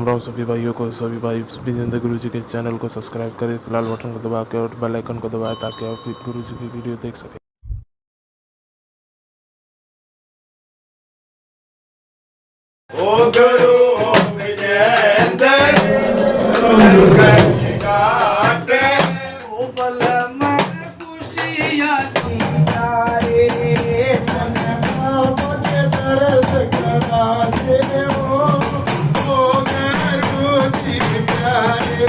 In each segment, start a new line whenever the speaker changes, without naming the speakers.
राम सभी भाइयों को, सभी भाई विजेंद्र गुरु जी के चैनल को सब्सक्राइब करें, इस लाल बटन को दबा के और बेल आइकन को दबाएं ताकि आप गुरु जी की वीडियो देख सकें।
ओ गुरु विजेंद्र काटे उपल में खुशियां तुम्हारे मन मुझे दर्द करा दे ओ गुरु जी प्यारे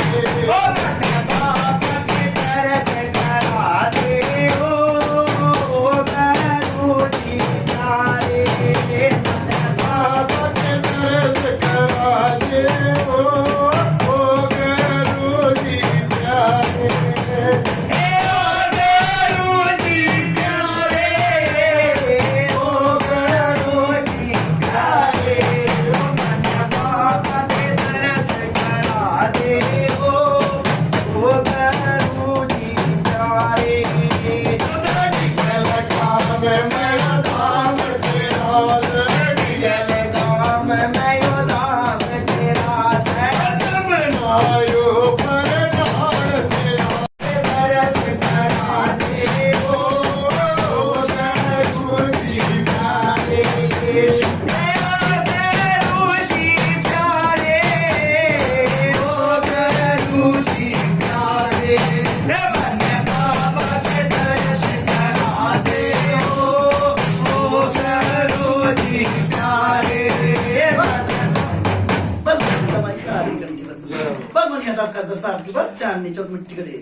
सबका दरसाद की बात चांदनी चौक मिट्टी करे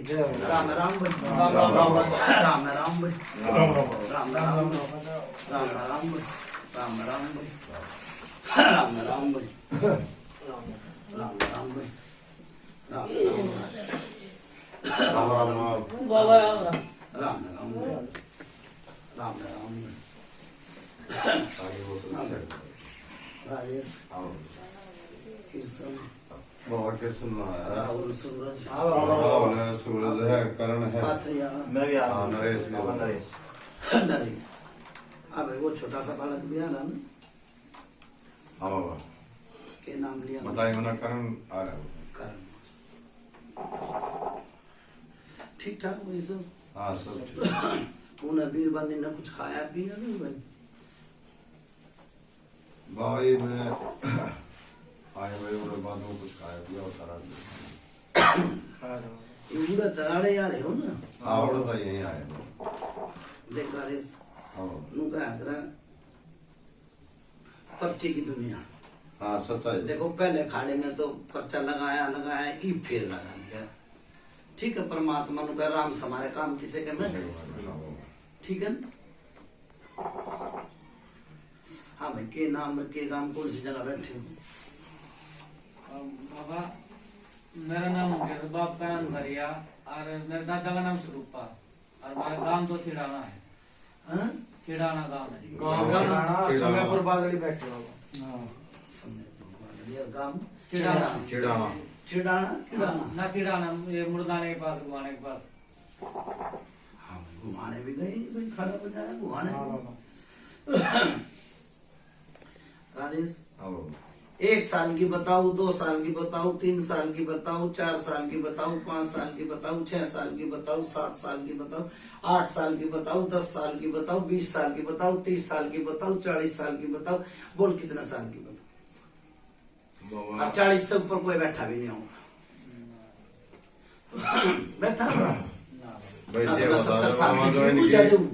राम राम बोल राम राम राम राम बोल राम राम राम बोल राम राम बोल राम राम बोल राम राम बोल राम राम बोल राम राम बाबा राम राम राम बोल राम राम बोल राजेश कृष्ण
बहुत के सुनना है।
राहुल सूरज
राहुल है, सूरज है, करण है,
मैं भी
नरेश
नरेश। अब वो छोटा सा बालक भी आ रहा ना।
हाँ बाबा
के नाम लिया
बताइए ना, करण आ रहा है।
करण ठीक ठाक वही सब।
हाँ सब ठीक।
उन्हें बीरबल ने कुछ खाया पिया नहीं भाई।
बाबा ये मैं आए भाई और बाद में कुछ खाया पिया और सारा
इधर तराड़े यार हो ना।
हाँ और तो यही आए
देख राजेश
हाँ
नुका आगरा पर्चे की दुनिया।
हाँ सच्चाई।
देखो पहले खाड़े में तो पर्चा लगाया ई फिर लगा दिया। ठीक है, परमात्मा नु कह राम समारे काम किसे के में ठीक है। हाँ भाई के नाम के काम कौन सी जगह बैठे हो?
बाबा मेरा नाम बाप का नाम घरिया और मेरे दादा का नाम स्वरूपा और हमारा गांव तो चिड़ाना है। चिड़ाना गांव है।
समयपुर बादली बैठे हो। समयपुर बादली गांव
चिड़ाना
चिड़ाना
चिड़ाना चिड़ाना
ना चिड़ाना ये मुर्दाने के पास घुमाने के पास।
हाँ घुमाने भी गए भाई, खाना बजाया घुमाने। राजेश
हाँ
1 साल की बताओ, 2 साल की बताओ, 3 साल की बताओ, 4 साल की बताओ, 5 साल की बताओ, 6 साल की बताओ, 7 साल की बताओ, 8 साल की बताओ, 10 साल की बताओ, 20 साल की बताओ, 30 साल की बताओ, 40 साल की बताओ। बोल कितना साल की बताओ? और 40 से ऊपर कोई बैठा भी नहीं होगा। बैठा
वैसे
मैं 70 साल की
बता
भी ऊर्जा दूं,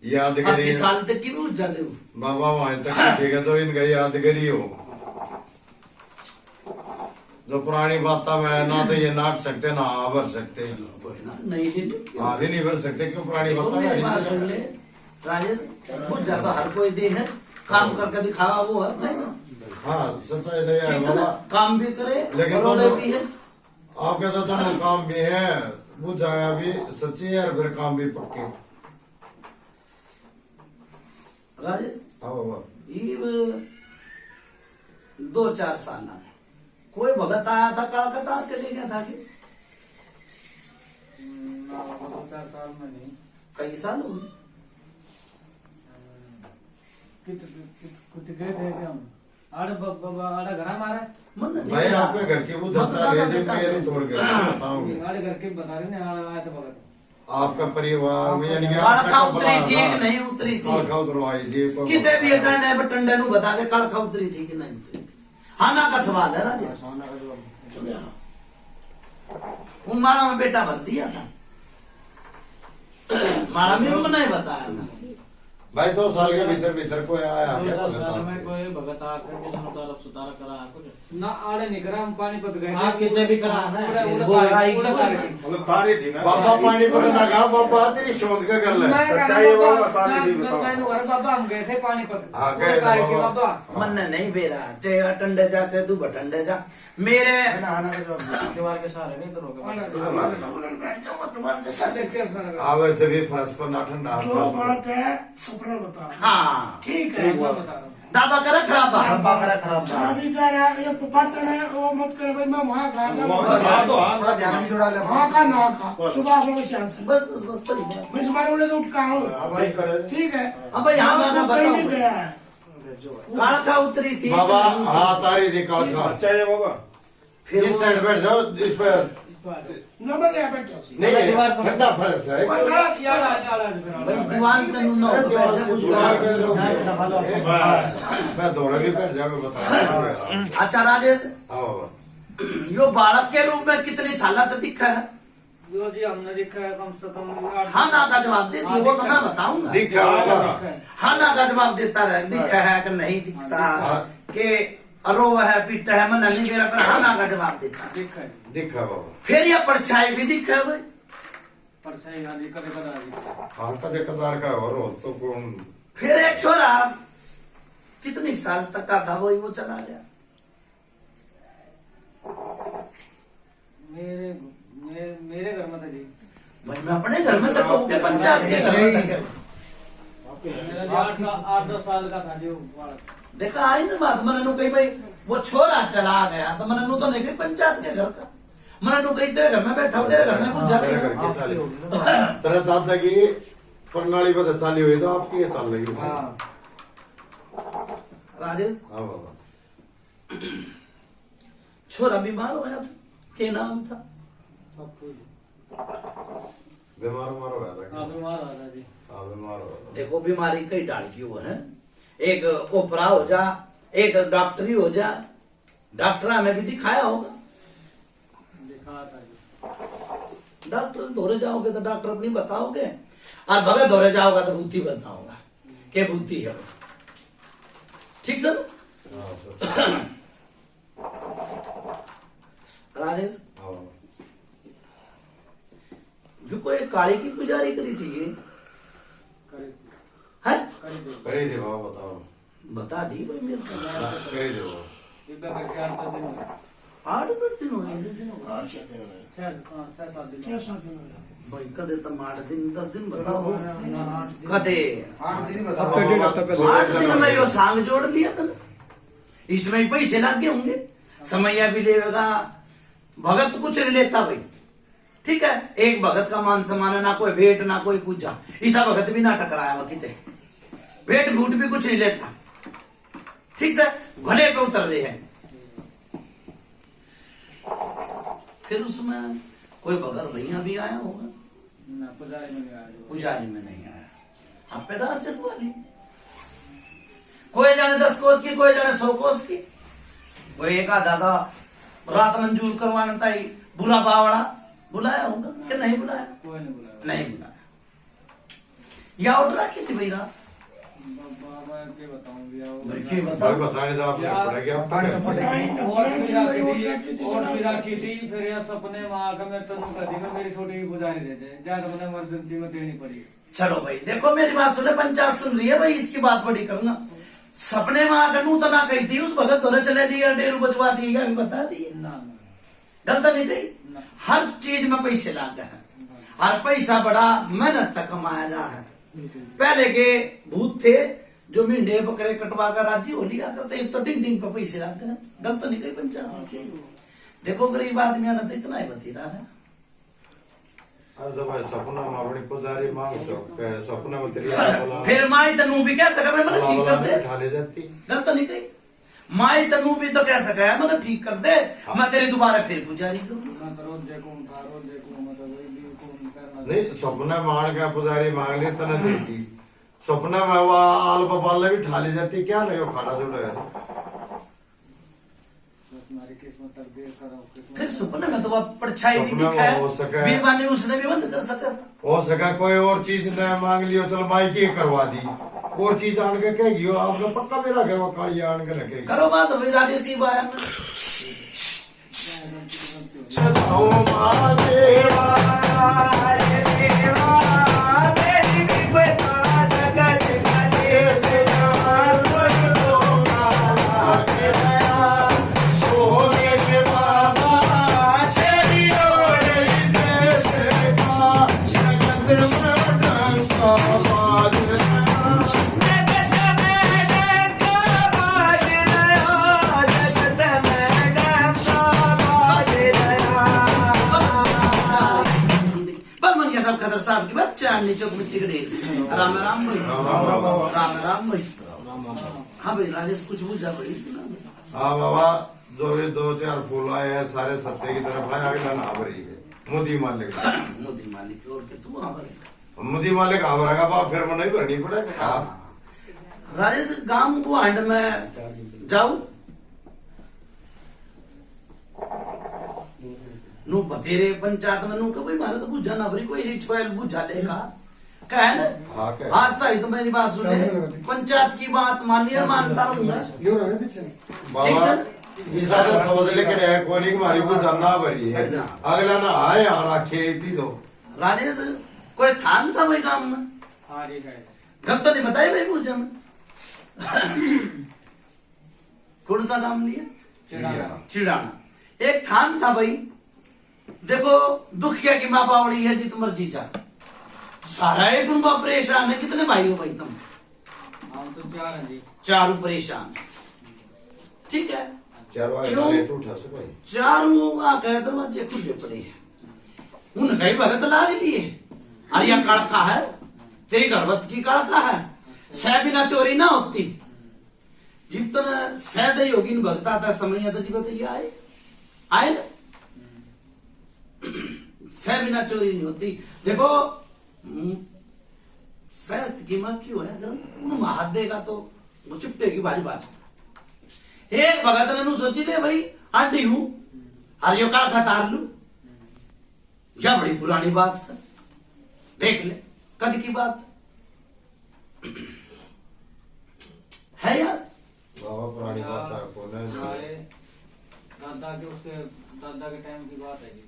याद
80
करिए
साल तक की भी ऊर्जा दूं।
बाबा वहां तक ठीक है, तो इनका याद करियो जो पुरानी बातें मैं ना तो ये नाट सकते ना भर सकते।
नहीं
भी नहीं भर सकते क्यों? पुरानी
मेरी बात सुन ले राजेश, ऊर्जा तो हर कोई दे है, काम करके दिखावा वो है।
हाँ सच्चाई तो है बाबा,
काम भी करे
लेकिन
और भी है।
आपके तो दोनों काम भी है, बुझाया भी सच्ची है और फिर काम भी पक्के।
राजेश
हाँ बाबा
ये 2-4 साल में कोई भगत आया था कलकत्ता के ले गया था कि
2-4 साल में नहीं।
कई साल हो
कुछ गए थे क्या हम? आड़े आड़े घर मारे
मन नहीं
भाई
बता।
आपके घर की वो जनता ले दे पैर तोड़ के बताऊंगी
आड़े घर के बता रहे ने आए तो भगत
आपका परिवार में यानी
कड़खा उतरी थी कि नहीं उतरी थी
कड़खा उतरवाई जी
कितने भी टंडे पर टंडे नु बता दे कड़खा उतरी थी कि नहीं उतरी थी। हाँ ना का सवाल है राजेश। वो माड़ा में बेटा भर दिया था, माड़ा में नहीं बताया था।
भाई 2 साल के भीतर भीतर कोई आया
2-4 साल में कोई भगत आकर के समुदाय सुधार करा कुछ
ना आड़े निकरा हम पानीपत गए
हाँ, कितने भी करा ना।
मतलब तारी थी ना बाबा पानी पर लगा बाबा तेरी शोध का कर ले
बाबा हम गए थे पानीपत
हाँ, गए थे बाबा।
बाबा
मन नहीं बेरा चाहे टंडे जा चाहे तू बटंडे जा मेरे
दीवार के सहारे नहीं तो रोके
आवर से भी फर्श पर ना ठंडा
जो बात है सपना बता।
हाँ
ठीक है
दाबा करे खराब
जहाँ भी जा रहा है ये बात है वो मत करे भाई मैं वहाँ गया था वहाँ का ना का सुबह से शाम से
बस बस बस सही बात।
मैं सुबह उड़े तो उठ का हूँ ठीक है।
अब यहाँ गाना
कहीं नहीं
बताओ
गया है
कड़खा उतरी थी
बाबा हाँ तारी थी कड़का
फिर
इस साइड बैठ जाओ इस पर
न मैं गया बैठो
नहीं नहीं, ठंडा फर्श है
भाई दीवार तनु न हो तो बैठ जा कुछ
मैं दौड़े भी बैठ जाऊंगा बता
अच्छा राजेश
हाँ बाबा
यो बालक के रूप में कितनी साल तक दिखा है?
जो जी हमने देखा है कम से कम
हाँ ना का जवाब दे दियो वो तो मैं बताऊंगा।
दिखा बाबा
हाँ ना का जवाब देता रहे दिखा है कि नहीं दिखता कि अरो है पीटा है मन नहीं मेरा पर हाँ ना का जवाब देता।
देखा है
दिखा बाबा
फिर यह परछाई भी दिखा है भाई।
परछाई गाली कदे कदा
हाँ कदे कदार का और हो तो कौन
फिर एक छोरा कितने साल तक का था वही वो चला गया।
मेरे घर में था जी
भाई मैं अपने घर में तक कहूँ पंचायत के घर में तक
मेरा 8-10 साल का था जो बालक।
देखा आई ना बात मननु कही भाई वो छोरा चला गया तो मननु तो नहीं कही पंचायत के घर का मननु कही तेरे घर में बैठा हो तेरे घर में कुछ
तेरे
जाते
घर की चाली तेरे दादा की प्रणाली पता चाली हुई तो आपकी ये चाल लगी
राजेश
हाँ बाबा
छोरा बीमार हो गया था क्या नाम था?
बीमार उमार हो गया था
हाँ बीमार हो था जी
हाँ बीमार हो गया
देखो बीमारी कई डाल की वो है, एक ओपरा हो जा एक डॉक्टरी हो जा। डॉक्टर में भी दिखाया होगा,
दिखा था जी
डॉक्टर से धोरे जाओगे तो डॉक्टर अपनी बताओगे और भगत धोरे जाओगा तो बुद्धि बताओगा क्या बुद्धि है ठीक सर।
हाँ सर
राजेश
हाँ
जो कोई काली की पुजारी करी थी ये
करी
है
दे
करे दे बाबा बताओ
बता दी भाई मेरे को
करे दे बाबा
एक बार करके 8-10 दिन हो गए
8-10 दिन हो गए
6-7 दिन
6-7 दिन हो गए।
भाई कदे तुम 8 दिन 10 दिन बताओ कदे 8 दिन में यो सांग जोड़ लिया था इसमें ही पैसे लग गए होंगे समय भी लेगा भगत कुछ नहीं लेता भाई ठीक है। एक भगत का मान सम्मान है ना कोई भेंट ना कोई पूजा ईसा भगत भी ना टकराया हुआ कितने भेंट भूट भी कुछ नहीं लेता ठीक से भले पे उतर रहे हैं। फिर उसमें कोई भगत भैया भी आया होगा
ना पुजारी में नहीं आया जो
पुजारी में नहीं आया आप पे रात चलवा ली कोई जाने 10 कोस की कोई जाने 100 कोस की कोई एक दादा रात मंजूर करवाने ताई बुला बावड़ा बुलाया होगा कि नहीं बुलाया
कोई नहीं बुलाया
नहीं बुलाया या ऑर्डर की थी भाई रात
बाबा के बताऊंगी यार
भाई के
भाई
बताओ
बताने तो आपने पड़ेगा
और भी राखी थी फिर यह सपने में आकर मैं तनु कर दी मैं मेरी छोटी की पुजारी दे दे ज्यादा मैंने इमरजेंसी में देनी पड़ी।
चलो भाई देखो मेरी बात सुने पंचायत सुन रही है भाई इसकी बात बड़ी करूंगा सपने में आकर नू तो ना कही थी उस भगत तोरे चले दिया डेरू बचवा दिया बता दिए
ना
गलत नहीं कही हर चीज में पैसे लाग गए हैं और पैसा बड़ा मेहनत तक कमाया जा है। पहले के भूत थे जो मिंडे बकरे कटवा कर राजी हो लिया करते तो डिंग डिंग पे पैसे लाग गए गलत नहीं कही पंचायत। देखो गरीब आदमी ने तो इतना ही बती रहा है
अरे तो भाई सपना में अपनी पुजारी मांग सकते हैं सपना में तेरी बोला
फिर माई तनु भी कह सका मैं ठीक कर दे
उठा ले जाती
गलत नहीं कही माई तनु भी तो कह सका है मैंने ठीक कर दे, मैं तेरी दोबारा फिर पुजारी करूंगा।
मैं तो रोज देखूं मतलब वही भी कौन करना
नहीं सपना मांग के पुजारी मांग ली तो न देती, सपना में वो आल बपाल भी ठाली जाती, क्या नहीं वो खाना जुड़ा है।
तुम्हारी किस्मत तकदीर करो
फिर सपने में तो वह परछाई भी
सपना
दिखा
में हो सका है।
बीरबानी उसने भी बंद कर सका था।
हो सका कोई और चीज न मांग लियो, चल माई की करवा दी, और चीज आन के कहेगी हो आपने पक्का मेरा क्या वो काली आन के रखेगी।
करो बात भाई राजेश जी बाया खदर साहब की बात चांदनी चौक मिट्टी के ढेर। राम राम भाई, राम राम भाई। हाँ भाई राजेश कुछ बुझा भाई।
हाँ बाबा जो ये 2-4 फूल आए हैं सारे सत्य की तरफ है, अगला ना भरी है मोदी मालिक।
मोदी मालिक और के तू वहां पर
मोदी मालिक आवरेगा बाप, फिर वो नहीं भरनी पड़ेगा।
राजेश गांव को हंड में जाऊ नु बतेरे पंचायत में नु भाई मारे तो बुझा ना भरी कोई छोयल बुझा लेगा क्या है ना।
हाँ क्या
आज तक तो मेरी बात सुने, पंचायत की बात मानिए और मानता रहूंगा ठीक सर।
इसा तो समझ ले के कोनी मारी को जानना भरी है, अगला ना आए और आखे थी तो।
राजेश कोई थान था भाई गांव में,
हाँ ठीक है
गल तो नहीं बताई भाई पूछा में कौन सा काम लिया? चिड़ाना। एक थान था भाई, देखो दुखिया की माँ बावड़ी है जित मर्जी चा, सारा एक उनका परेशान है। कितने भाई हो भाई तुम?
हम तो 4 हैं जी।
चारों परेशान, ठीक है।
क्यों उठा से भाई
चारों आके दरवाजे खुले पड़े हैं, उनका ही भगत लाग लिए। अरे यह कड़का है, तेरी गर्भवत की कड़का है, सह बिना चोरी ना होती। जिब तक सह दई होगी इन भगता था समय तो जीवत ये आए ना, सह बिना चोरी नहीं होती। देखो सेहत की माँ क्यों है, अगर हाथ देगा तो वो चिपटेगी बाज बाज। एक भगत ने सोची ले भाई आंटी हूं अरे यो काल खतार लू, या बड़ी पुरानी बात से देख ले कद की बात है यार।
बाबा पुरानी बात है कौन है
हमारे दादा के उसके दादा के टाइम की बात है जी।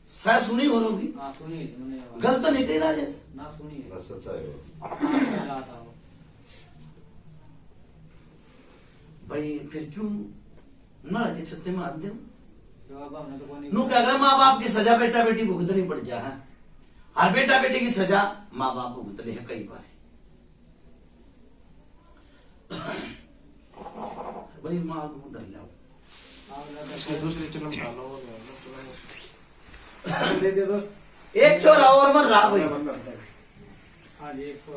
सह सुनी हो होगी,
हाँ सुनिए सुनिए बात।
गलत नहीं कही राजेश
ना सुनिए
ना सच्चा है वो।
हाँ, था वो।
भाई फिर क्यों नड़ के छत्ते में हाथ दे
तो अब हमने तो कोई
नू क्या अगर माँ बाप की सजा बेटा बेटी भुगतनी पड़ जा है, हर बेटा बेटी की सजा माँ बाप भुगतने है कई बार। भाई माँ को उधर लाओ,
दूसरी चलन डालो।
दे दे दोस्त।
एक छोरा और मर रहा भाई,
हाँ जी 100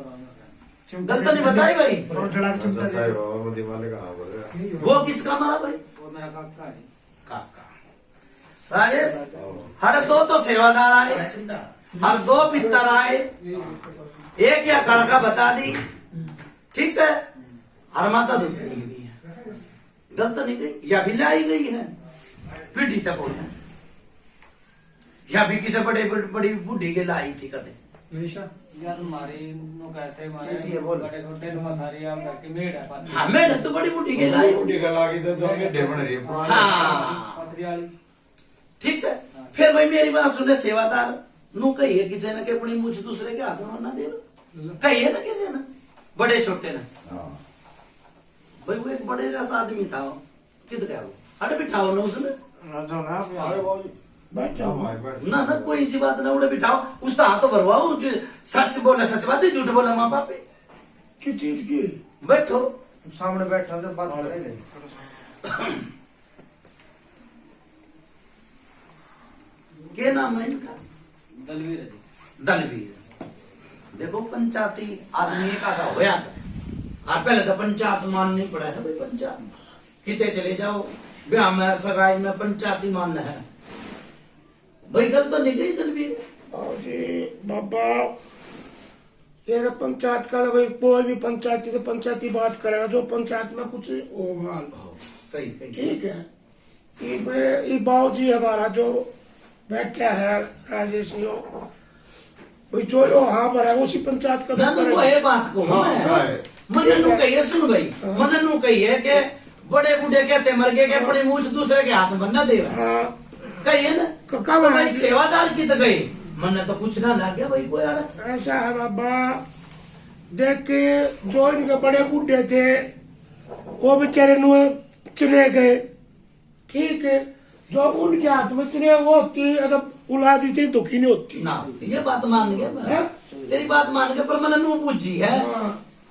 गलत नहीं बताई भाई।
सच्चा है बाबा मोदी मालिक कहाँ बोले
वो किसका मरा भाई?
वो मेरा काका है।
काका। राजेश हर दो तो सेवादार आए, हर 2 पितर आए, एक या कड़का बता दी ठीक से, हर माता दूध नहीं हुई है, गलत नहीं गई या भी लाई गई है पीढ़ी तक हो जाए, या भी किसी बड़े बड़ी बूढ़ी के लाई थी कदे।
यार तुम्हारी नो कहते
ऐसी है बोल।
बड़े छोटे नो थारी आप घर की मेड है पत्नी।
हाँ मैं तो बड़ी बूढ़ी के लाई
बूढ़ी का लागी तो जो के ढेबन रही है पुरानी।
हाँ
पथरी वाली।
ठीक से। फिर भाई मेरी बात सुने, सेवादार नू कही है किसी ने के अपनी मुझ दूसरे के हाथ में ना दे, कही है ना किसी ने बड़े छोटे ने।
हाँ
भाई वो एक बड़े रस आदमी था, किधर गया वो? अरे बिठाओ ना उसने,
बैठो
ना ना कोई सी बात ना, उड़े बिठाओ उसका हाथ तो भरवाओ, जो सच बोले सच बात, झूठ बोले माँ बाप पे।
किस चीज की?
बैठो
सामने बैठा तो बात करेंगे।
क्या नाम है इनका?
दलवीर है जी।
दलवीर। देखो पंचायती आदमी एक आधा होया, और पहले तो पंचायत माननी पड़ा है भाई, पंचायत किते चले जाओ, ब्याह में सगाई में पंचायती मानना है भाई, गलत तो नहीं गई दलवीर।
और जी बाबा ये तो पंचायत का, भाई कोई भी पंचायती से पंचायती बात करेगा, जो पंचायत में कुछ होगा
सही
ठीक है। ये बाबू जी हमारा जो बैठा है राजेश जी, भाई जो यहाँ पर है उसी पंचायत का
ना वो है बात को मन नू कहिए, सुन भाई मन नू कहिए के बड़े बूढ़े कहते मर गए के अपनी मूछ दूसरे के हाथ में न दे, कहिए ना तो भाई सेवादार की तो गई मन तो कुछ ना लग गया भाई कोई आड़त।
ऐसा है बाबा, देख के जो इनके बड़े बूढ़े थे वो बेचारे नु चले गए, ठीक है। जो उनके हाथ में चले वो होती मतलब औलाद इतनी दुखी नहीं होती
ना, ये बात मान गया तेरी बात मान गया, पर मन नू पूछी है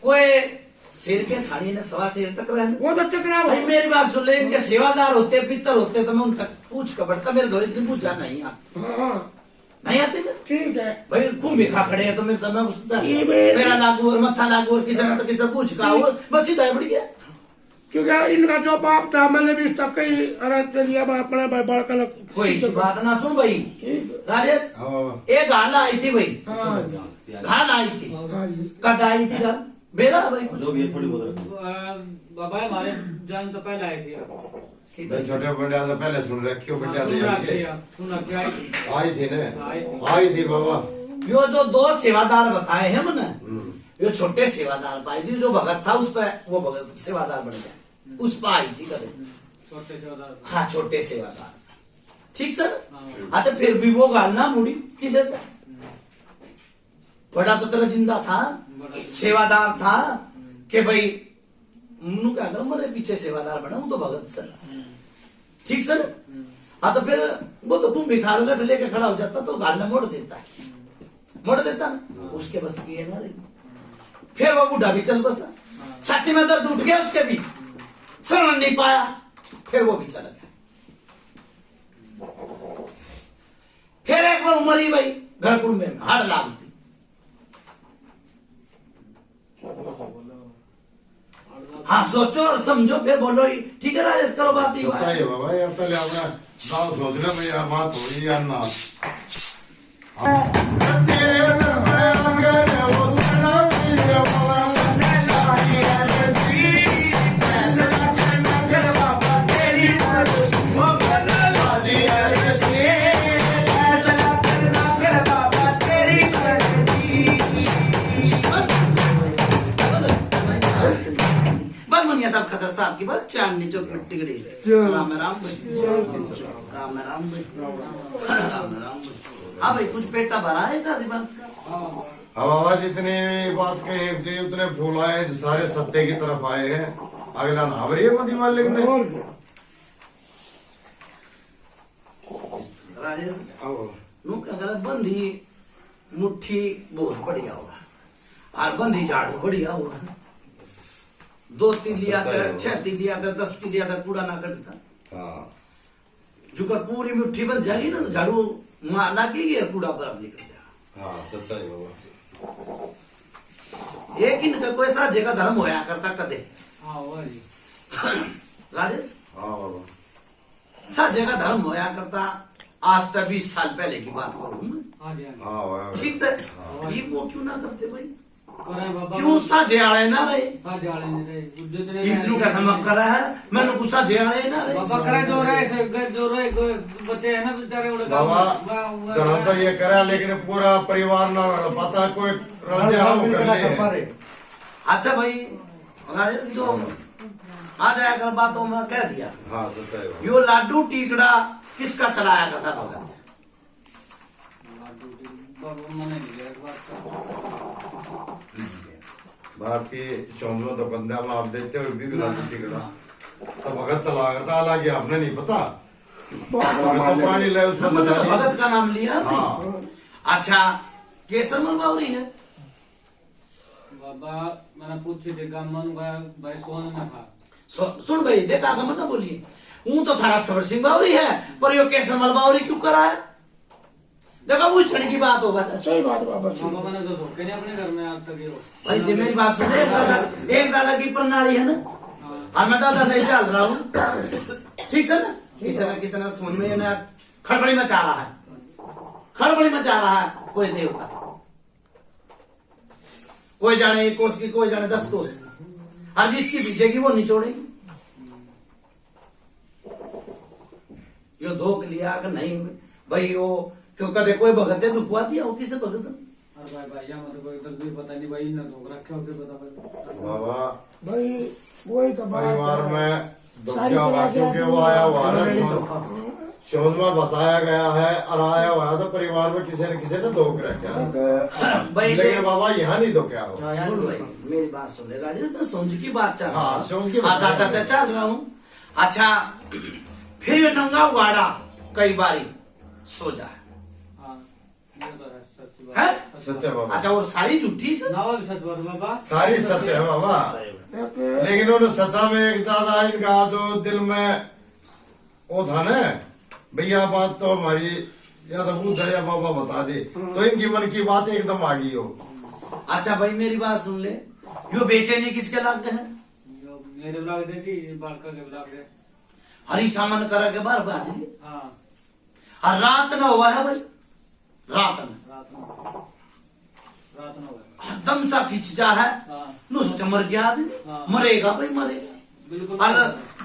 कोई शेर के खाड़ी ने सवा शेर टकरा,
वो तो टकरा
भाई मेरी बात सुन ले, इनके सेवादार होते पितर होते तो मैं उन तक पूछ कर बढ़ता, मेरे दौरे इतनी पूछा नहीं नहीं आते ना,
ठीक है
भाई खूब भी खा खड़े है तो मेरे मैं पूछता मेरा लागू और मत्था लागू और किसी ने तो किसी पूछ का और बस सीधा बढ़ गया,
क्योंकि इनका जो बाप था मैंने भी उसका कई अरे लिया अपने भाई बड़ा
कोई इसी बात ना सुन भाई राजेश, एक गाना आई थी भाई, गाना आई थी कद आई थी गान बेरा भाई
बाबा हमारे जान तो पहले आई थी,
छोटे बड़े तो पहले सुन रखी हो बेटा, आई थी ना, आई थी बाबा।
यो जो दो सेवादार बताए हैं मैंने, यो छोटे सेवादार पाई थी, जो भगत था उस पर वो भगत सेवादार बन गया, उस पर आई थी कदम
छोटे सेवादार।
हाँ छोटे सेवादार, ठीक सर। अच्छा फिर भी वो गालना मुड़ी किसे था, बड़ा तो तेरा जिंदा था सेवादार था कि भाई मुन्नू क्या करो मेरे पीछे सेवादार बना हूं तो भगत सर, ठीक सर। हाँ तो फिर वो तो तुम भिखार लट लेके खड़ा हो जाता तो गालना मोड़ देता ना, उसके बस की है ना रे। फिर वो बूढ़ा भी चल बसा, छाती में दर्द उठ गया उसके भी, शरण नहीं पाया, फिर वो भी चला गया। फिर एक बार उमर ही भाई घर कुंबे में हाड़ लागती, हाँ सोचो और समझो फिर बोलो ही, ठीक है राजेश करो बात ही
सच्चाई है बाबा, यार पहले अपना गाँव सोच ले भाई, यार बात हो रही यार ना
सब खतर साहब की बात चांदनी चौक मिट्टी गड़ी, राम राम भाई, राम राम भाई, राम राम भाई। हाँ भाई कुछ पेटा भरा है दादी बात का,
अब बाबा जितने बात कहे थे उतने फूल आए सारे सत्य की तरफ आए हैं, अगला नावरी है मधी मालिक ने।
राजेश अगर बंदी मुट्ठी बहुत बढ़िया होगा और बंदी झाड़ू बढ़िया होगा, 2 तीन लिया था 6 तीन लिया था 10 तीन लिया था कूड़ा ना करता, जो कर पूरी मुट्ठी बन जाएगी ना तो झाड़ू लगेगी और कूड़ा बराबर निकल जाएगा।
हाँ सच्चाई बाबा,
एक इनका कोई सा जगह धर्म होया करता कदे राजेश,
हाँ बाबा
सा जगह धर्म होया करता, आज तक 20 साल पहले की बात करूं मैं,
हाँ बाबा
ठीक से ये वो क्यों ना करते भाई,
बाबा
क्यों साजे आले ना रहे,
साजे आले नहीं रहे, जितने
इतनू का धमक करा है मैंने गुस्सा जे आले ना रहे
बाबा करे जो रहे बच्चे है ना बेचारे उड़े
बाबा धर्म तो ये करा, लेकिन पूरा परिवार ना पता कोई कर ले।
अच्छा भाई राजेश जो आ जाया कर बातों में कह दिया,
हाँ सच्चाई बाबा,
यो लाडू टीकड़ा किसका चलाया करता भगत,
बाकी चौंधो तो बंदा में आप देते हुए भी लाडू टिकड़ा तो भगत चला करता, हालांकि आपने नहीं पता भगत तो पानी ले उसमें
हमने तो
लगा
भगत का नाम लिया।
हाँ
अच्छा केसर मलबावरी है
बाबा, मैंने पूछी देखा मन भाई सोन में था,
सुन भाई देखा आगे मत ना बोलिए, हूं तो थारा सबर सिंह बावरी है पर यो केसर मलबावरी क्यों करा है, देखो वो छड़ी की बात होगा।
सही बात है बाबा,
बाबा मैंने तो धोखे नहीं अपने घर में आज तक
भाई मेरी बात सुन, एक दादा की प्रणाली है ना, और मैं दादा नहीं चल रहा हूँ, ठीक है ना। किसी ने सुन में ना खड़बड़ी मचा रहा है, खड़बड़ी मचा रहा है कोई देवता, कोई जाने 1 कोस की, कोई जाने 10 कोस की, और जिसकी बीजेगी वो निचोड़ेगी। यो धोख लिया कि नहीं भाई, वो क्यों कदे कोई भगत है दुखवा दिया, वो किसे भगत।
अरे भाई यहाँ मतलब कोई दर्द भी पता नहीं भाई, ना धोख रखे होके पता भाई।
बाबा
भाई वही तो बात
परिवार
है।
में दुख
सारी
क्या हुआ,
तरह
क्योंकि
के
वो आया हुआ
आदमी
है शोध में बताया गया है, और आया हुआ है तो परिवार में किसी ने धोख रखा है।
भाई
लेकिन बाबा यहाँ नहीं धोखा हो।
सुन भाई, मेरी बात सुन ले राजेश, मैं सोच की बात चल रहा
हाँ,
हूँ,
सोच की बात
आता चल रहा हूँ। अच्छा फिर ये नंगा उगाड़ा कई बारी सो जाए
हाँ ये तो है, सच्ची बात
है।
सच है बाबा,
अच्छा और सारी झूठी से
ना वो भी सच बात बाबा।
सारी सच है बाबा। लेकिन उन सचा में एक ज्यादा इनका जो दिल में वो था ना, भैया बात तो हमारी या तो पूछ या बाबा बता दे, तो इनकी मन की बात एकदम आ गई हो।
अच्छा भाई मेरी बात सुन ले, यो बेचैनी किसके लाग गए हैं?
जो मेरे ब्लॉग थे कि बालका के ब्लॉग थे।
हरी सामान करा के बार बात जी,
हाँ
और रात न हुआ है भाई, रात न
रात में हुआ।
दम सा खिंच जा है,
हाँ
नु सोचा मर गया आदमी,
हाँ।
मरेगा भाई मरेगा।
बिल्कुल।
और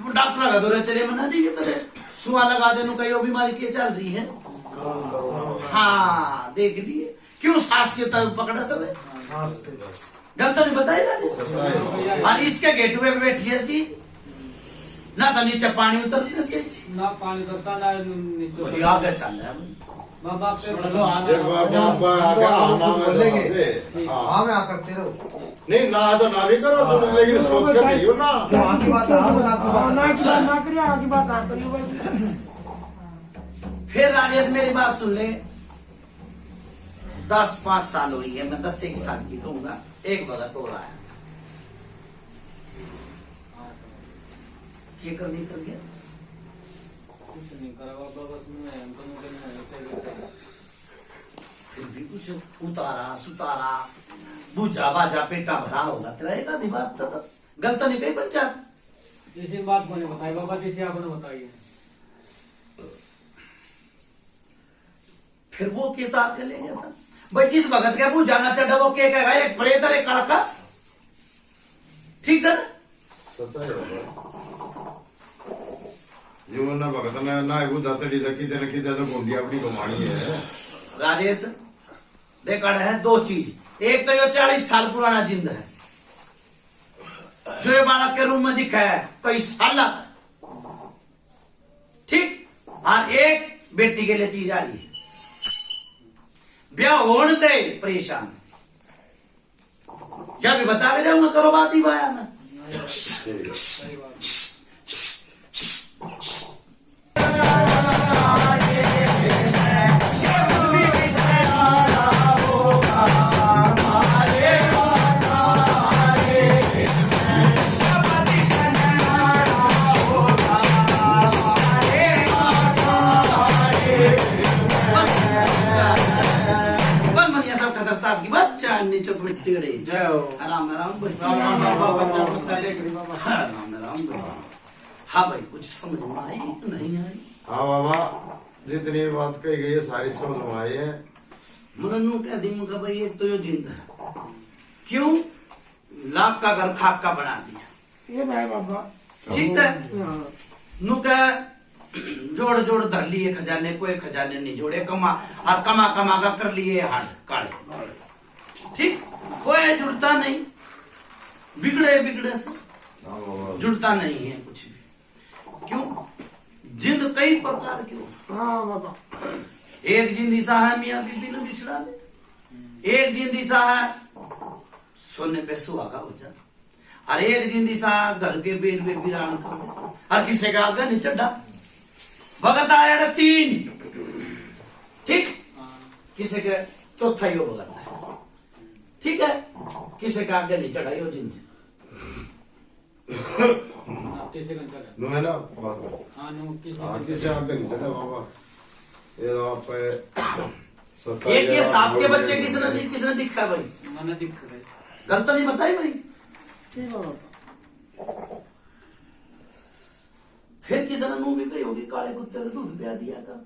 डॉक्टर का दौरे चले मना जी, मेरे सुआ लगा देनु कई वो बीमारी की चल रही है। हाँ देख लिए क्यों सांस के तब पकड़ा सब है, गलत तो नहीं बताई राजेश। और इसके गेटवे पे बैठी है चीज ना, तो नीचे पानी उतरते
ना पानी करता ना नीचे।
आगे चल रहा है
बाबा पे
एक बार आपको आगे आना में
बोलेंगे।
बोलेंगे। हाँ।
में आकर रहो।
नहीं ना तो ना भी करो तुम, लेकिन सोच कर नहीं हो ना।
वहाँ की बात हाँ, ना की बात
ना की बात ना करिए, आगे बात ना करिए भाई।
फिर राजेश मेरी बात सुन ले, 10-5 साल हुई है, मैं 10 से 1 साल की दूंगा, एक भगत हो रहा है, ये कर नहीं कर गया।
कुछ नहीं करा बाबा, बस मैं हमको नहीं
फिर भी कुछ उतारा सुतारा बुझा बाजा पेटा भरा होगा तेरा, एक आधी बात तो गलत नहीं कही पंचायत।
किसी बात को नहीं बताई बाबा, जिसे आपने बताई है।
फिर वो के तार के ले गया था भाई, जिस भगत के वो जाना चढ़ा वो के कहेगा, एक प्रेत और एक कड़का, ठीक सर।
सच्चा है बाबा। जो ना भगत ने ना वो जातड़ी तक की तो गोंडी अपनी घुमानी है।
राजेश देखा है 2 चीज, एक तो ये 40 साल पुराना जिंद है जो ये बालक के रूम में दिखा है कई साल, ठीक, और एक बेटी के लिए चीज आ रही है, ब्याह होने थे परेशान, जब भी बता के जाऊंगा करो बात ही भाया में। साहब की बच्चा नीचे मिट्टी रही,
जय हो।
राम राम हाँ भाई कुछ समझ में आई कि नहीं आई?
हाँ बाबा, जितनी बात कही गई है सारी समझ में आई है।
मननु कह दी मुझे भाई, एक तो ये जिंद है, क्यों लाख का घर खाक का बना दिया,
ये भाई बाबा
ठीक से नु कह जोड़ जोड़ धर लिए खजाने, कोई खजाने नहीं जोड़े, कमा और कमा कमा का कर लिए हाथ काले, ठीक, कोई जुड़ता नहीं, बिगड़े बिगड़े से जुड़ता नहीं है कुछ भी, क्यों जिंद कई प्रकार की हो।
हाँ बाबा,
एक जिंद ऐसा है मियाँ बीबी ने बिछड़ा दे, एक जिंद ऐसा है सोने पे सुहागा हो जा, और एक जिंद ऐसा घर के बेल में वीरान कर दे, और किसी का आगे नहीं चढ़ा, भगत आया 3, ठीक, किसी के चौथा यो भगत है, ठीक है, किसी का आगे नहीं चढ़ा यो जिंद,
किसी का चला।
नो है ना बात।
हाँ नो
किसी आगे नहीं चला बाबा, ये तो आप
एक ये सांप के बच्चे किसने दिखा भाई,
मैंने दिख रहे।
गलत नहीं बताई भाई,
ठीक है बाबा।
फिर किसी ने नू भी कही होगी काले कुत्ते से दूध पिया दिया कर।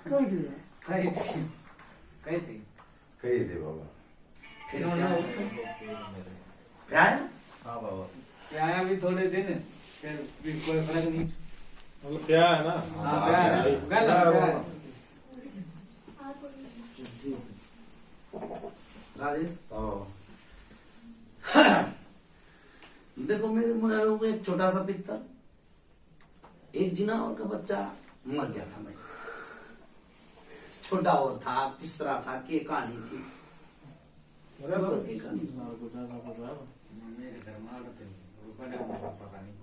कोई दिया
कही थी
कही थे बाबा।
फिर क्या है?
हाँ बाबा।
आया भी थोड़े दिन फिर भी कोई फर्क नहीं।
मतलब क्या है ना,
हाँ प्यार है, गलत प्यार है।
राजेश
हाँ
देखो मेरे एक छोटा सा पित्तल, एक जिनावर का बच्चा मर गया था। मैं छोटा और था, किस तरह था, के कहानी थी की कहानी।
मेरे घर में आड़ते वो बड़ा पता नहीं।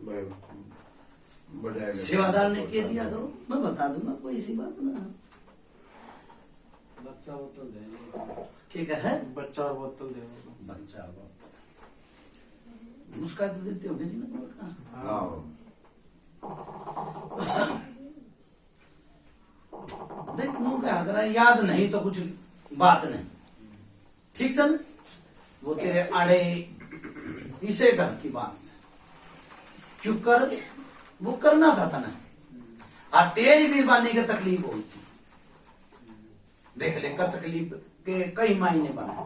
बढ़िया।
सेवादार ने कह दिया करो, मैं बता दूंगा, कोई सी बात ना।
बच्चा वो तो दे
क्या है?
बच्चा और बोतल दे
बच्चा उसका तो देते होगे जी ना का।
हाँ
देख मुंह क्या अगर याद नहीं तो कुछ बात नहीं, ठीक सर। वो तेरे आड़े इसे घर की बात से क्यों कर, वो करना था तना, और तेरी बीरबानी की तकलीफ हुई थी। देख ले का तकलीफ के कई मायने बनाए,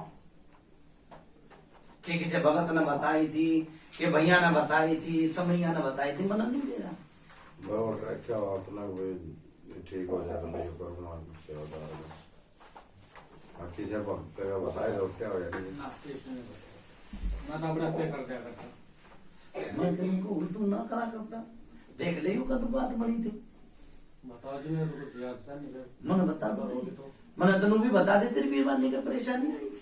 कि किसी भगत ने बताई थी, कि भैया ने बताई थी, समैया ने बताई थी, मन नहीं दे रहा।
बाबा क्या अपना ठीक हो जाए तो नहीं कर भगवान से होता है। बाकी से भक्त का बताए तो क्या हो जाएगा।
मैं अपना पे कर दिया करता।
मैं कहीं को तुम ना करा करता, देख ले कद बात बनी थी।
बता दी मेरे को कुछ याद सा नहीं है।
मन बता दो, मन तनु भी बता दे, तेरी बीरबानी का परेशानी आई थी।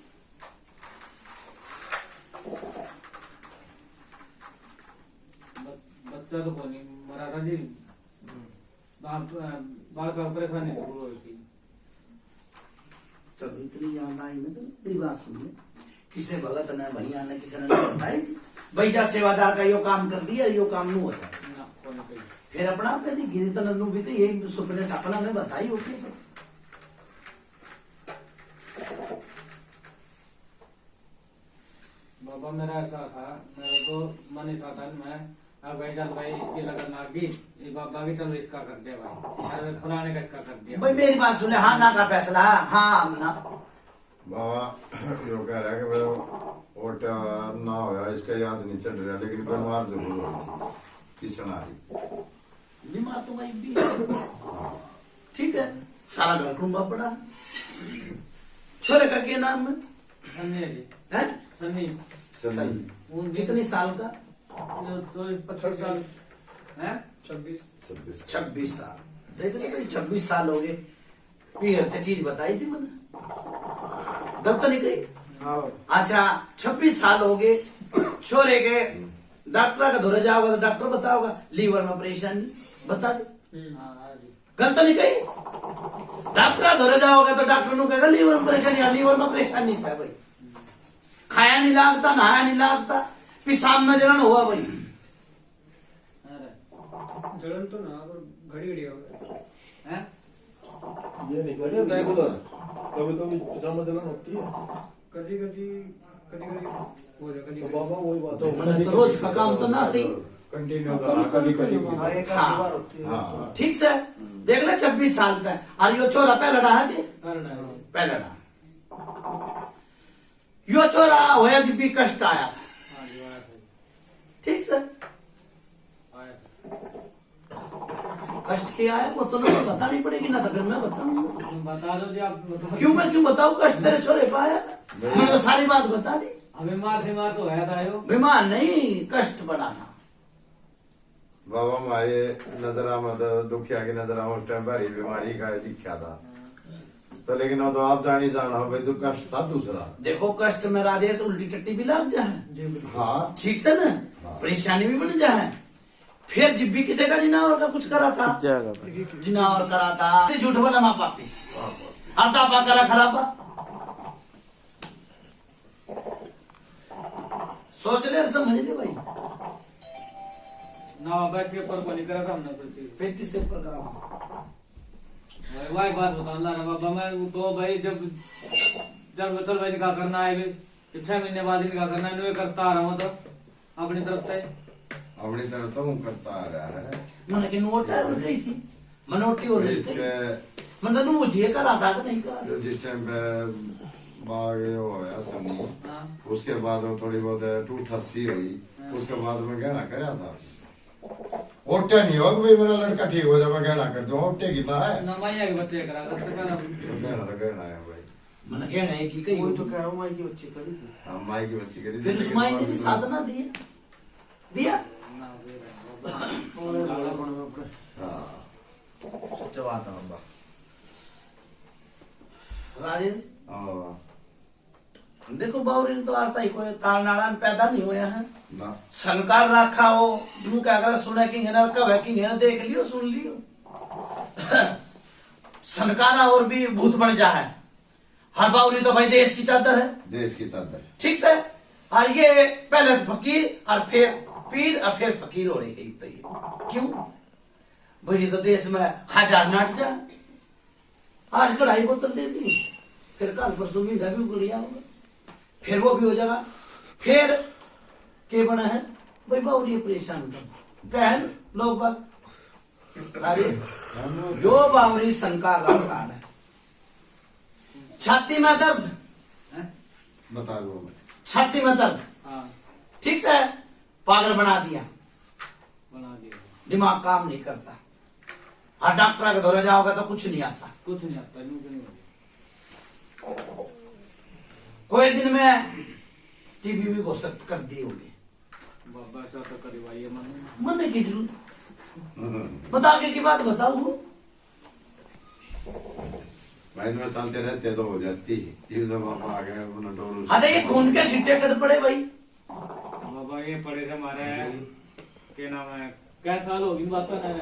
बच्चा तो कोई नहीं मरा था जी, बाल का परेशानी शुरू हुई थी।
चलो इतनी याद आई ना, तेरी बात सुनिए, किसे भगत ने भैया ने किसी ने बताई थी, भैया सेवादार का यो काम कर दिया, यो काम नहीं होता।
ना कोई नहीं कही।
फिर अपना पे दी गिरी तनु भी कही, यही सुपने सपना में बताई होती है।
बाबा मेरा ऐसा था, मेरे को मन ऐसा था मैं अब भाई चल भाई इसकी लगन आ गई, ये बाबा की चलो इसका कर दिया भाई, अरे फलाने का इसका कर दिया।
भाई मेरी बात सुने, हाँ ना का फैसला, हाँ ना।
बाबा यो कह रहा है कि मैं वोट ना होया, इसका याद नहीं चल रहा, लेकिन बीमार जरूर हुई थी किसन आ रही।
बीमार तो भाई भी ठीक है, सारा घर कुंबा पड़ा। छोरे का क्या नाम है?
सन्नी है जी,
हैं?
सन्नी।
सही। कितनी साल का?
24-25 साल है।
26 साल। देख लो भाई 26 साल हो गए, पीहते चीज बताई थी मैंने, गलत नहीं कही। अच्छा 26 साल हो गए, छोरे के डॉक्टर का धोरे जाओगा तो डॉक्टर बताओगा लीवर में परेशानी, बता दे, गलत नहीं कही। डॉक्टर धोरे जाओगा तो डॉक्टर नु कहेगा लीवर में परेशानी, लीवर में परेशानी है भाई, खाया नहीं लागता, नहाया नहीं लागता, पेशाब में जलन हुआ भाई।
जलन तो ना घड़ी घड़ी हो
हैं?
ये नहीं करिए रेगुलर, कभी कभी पेशाब जलन होती है,
कभी कभी हो जाए कभी
तो बाबा वही बात है।
मैंने तो रोज का काम तो ना थी,
कंटिन्यू करना कभी कभी
हाँ ठीक से देख ले 26 साल तक, और यो छोरा पहला डा है पहला डा, यो छोरा होया जब भी कष्ट आया था, ठीक से कष्ट क्या है वो तो ना बतानी पड़ेगी ना, तो फिर मैं बताऊंगा।
बता दो जी आप, बता
क्यों मैं क्यों बताऊं, कष्ट तेरे छोरे पाया, मैंने तो सारी बात बता दी।
बीमार बीमार तो है था यो,
बीमार नहीं, कष्ट पड़ा था।
बाबा हमारे नजरा में तो दुखिया की नजरा में टेम्पररी बीमारी का दिखा था, तो लेकिन वो तो आप जानी जाना भाई, तो कष्ट था दूसरा।
देखो कष्ट में राजेश उल्टी टट्टी भी लग जाए,
हाँ
ठीक से ना, परेशानी भी बन जाए। फिर जब भी किसी का जिनावर का कुछ करा था, जिनावर करा था, झूठ बोला माँ पापी, हरतापा करा खराबा, सोच ले और समझ ले भाई।
ना बस ये पर को नहीं करा था हमने कुछ चीज।
फिर किसके ऊपर करा?
वही बात बताना ना बाबा, मैं तो भाई जब चल भाई निकाह करना है, 6 महीने बाद निकाह करना है, करता आ रहा हूँ तो अपनी तरफ से,
अपनी तरफ तो करता आ रहा है।
मैंने कि नोट है और गई थी मनोटी और गई थी
इसके
मतलब तू मुझे करा था कि नहीं करा
जो जिस टाइम पे बाग होया सन्नी,
हाँ।
उसके बाद में थोड़ी बहुत टूट हस्सी हुई, उसके बाद में गहना कराया था। ओटे नहीं हो कि भाई मेरा लड़का ठीक हो जाए मैं गहना कर दूं, ओटे गिला है
ना माया के बच्चे करा करते करा
गहना तो गहना है भाई।
मैंने कहना है ठीक है
वही तो कह रहा हूँ माई की बच्ची करी थी।
हाँ, माई की बच्ची करी
फिर उस माई ने भी साधना दिया दिया
ना दे रहा
और बड़ा बड़ा अपने
हाँ।
सच्चा बात है बाबा राजेश
हाँ,
देखो बावरी तो आज तक कोई तालनाड़ान पैदा नहीं होया है
ना
संकार रखा हो तू क्या कर सुने कि कब है कि देख लियो सुन लियो संकारा और भी भूत बन जा है हर बावरी तो भाई देश की चादर है
देश की चादर।
ठीक से और ये पहले तो फकीर और फिर पीर और फिर फकीर हो रही गई तो ये क्यों भाई तो देश में 1000 नाट जा आज कढ़ाई बोतल दे दी फिर कल परसों मीठा भी उगलिया होगा फिर वो भी हो जाएगा फिर के बना है भाई बाबू ये परेशान कर कहन लोग बात राजेश जो बावरी शंका राम है छाती में दर्द
बता दो
छाती में दर्द
हाँ
ठीक से पागल बना दिया
बना दिया
दिमाग काम नहीं करता और डॉक्टर के दौरे जाओगे तो कुछ नहीं आता
कुछ नहीं आता यूं नहीं होता
कोई दिन में टीबी भी घोषित कर दी होगी
बाबा ऐसा तो करी भाई ये मन
मरने की जरूरत बता के की बात बताऊ
भाई में चलते रहते तो हो जाती तीन दफा आ गए अपना डोर।
अच्छा ये खून के छिट्टे कद पड़े भाई
बाबा ये पड़े थे हमारे क्या नाम है क्या साल होगी बात है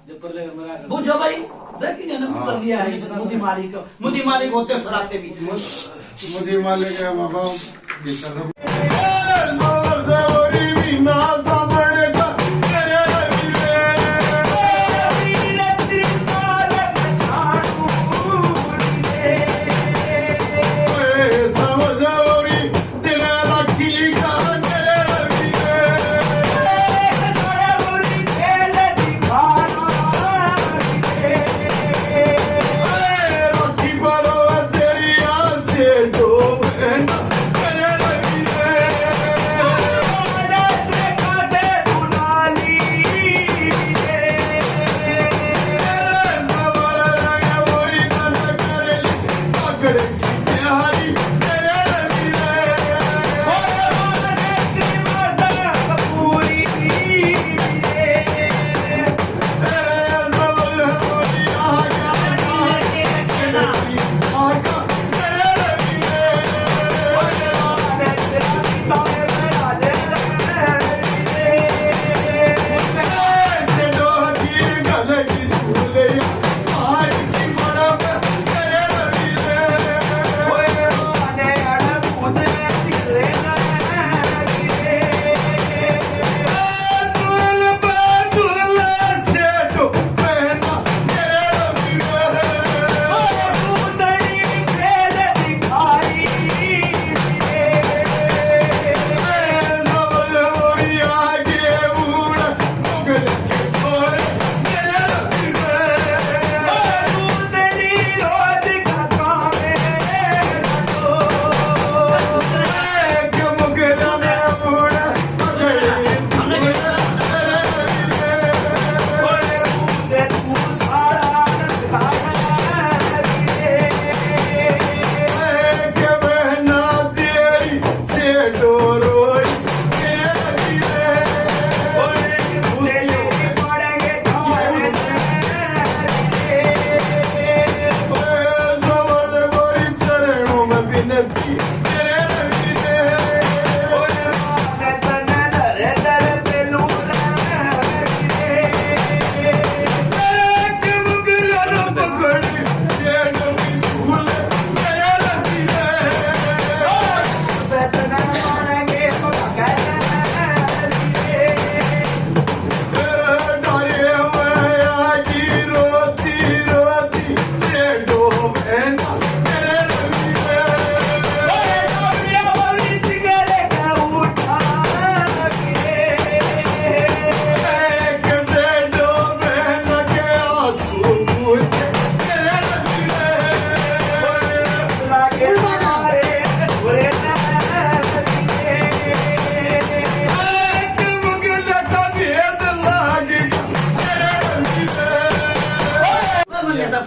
जब पर लेकर मरा
बुझो भाई देखिए ना कर लिया है इस मुदी मालिक होते सराते भी
मुझे मालिक है बाबा बिस्तर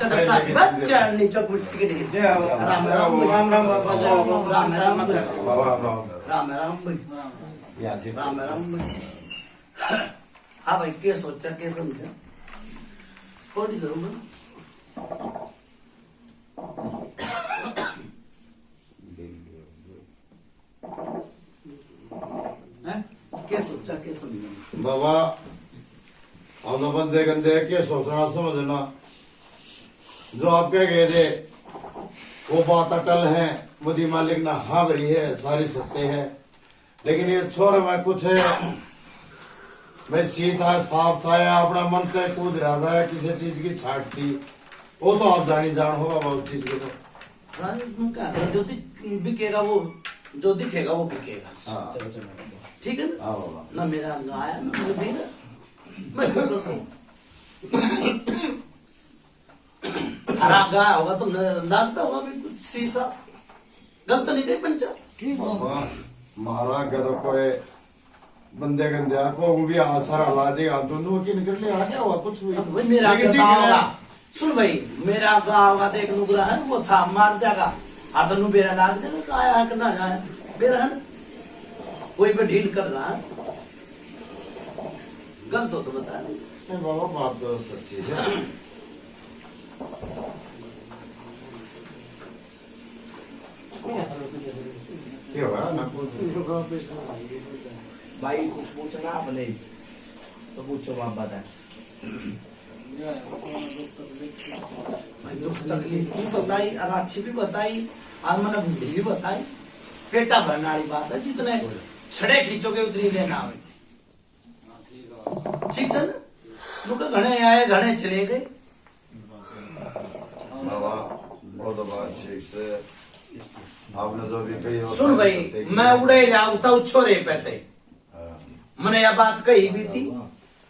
कदर साहब बच्चा नीचे कुछ टिकट राम राम
राम राम बाबा जय बाबा
राम राम
बाबा राम राम
राम राम भाई
यहाँ से
राम राम भाई हाँ भाई क्या सोचा क्या समझा थोड़ी करूँगा क्या सोचा क्या समझा
बाबा हम तो बंदे गंदे क्या सोचना समझना जो आप कह गए थे वो बात अटल है मोदी मालिक ना हाँ भरी है सारी सत्य है लेकिन ये छोर में कुछ है मैं सीधा साफ था या अपना मन तय कूद रहा था किसी चीज की छाट थी वो तो आप जानी जान होगा बहुत चीज के तो
जो बिकेगा वो जो दिखेगा वो बिकेगा
हाँ
ठीक है ना
हाँ बाबा
ना मेरा अंग आया ना मेरा बेरा मैं क्यों करता हूँ खराब गाय होगा तो लगता होगा भी कुछ शीशा गलत नहीं गई पंचा
बाबा मारा गदो कोई बंदे गंदे को भी आसरा ला देगा तो नो की निकल ले आ गया हुआ कुछ भी
भाई मेरा
लेकिन
गाँव
दिख रहा
होगा
है।
सुन भाई मेरा गाँव का देख नुकरा है वो था मार जाएगा और तो बेरा लाग जाएगा काया है कि ना जाए बेरा है ना कोई भी ढील कर रहा है गलत हो तो बता नहीं
नहीं बाबा बात तो सच्ची है क्या हुआ ना कुछ
भाई कुछ पूछना अपने तो पूछो आप बताए भाई दुख तकलीफ भी बताई और अच्छी भी बताई और मैंने बुद्धि भी बताई पेटा भरने वाली बात है जितने छड़े खींचोगे उतनी लेना आवे ठीक है ना लोग घने आए घने चले गए
बाबा बहुत बात ठीक से आपने जो भी कही वो
सुन भाई
सत्य की
मैं
है।
उड़े जाऊता हूँ छोरे पे थे
हाँ।
मैंने यह बात कही भी थी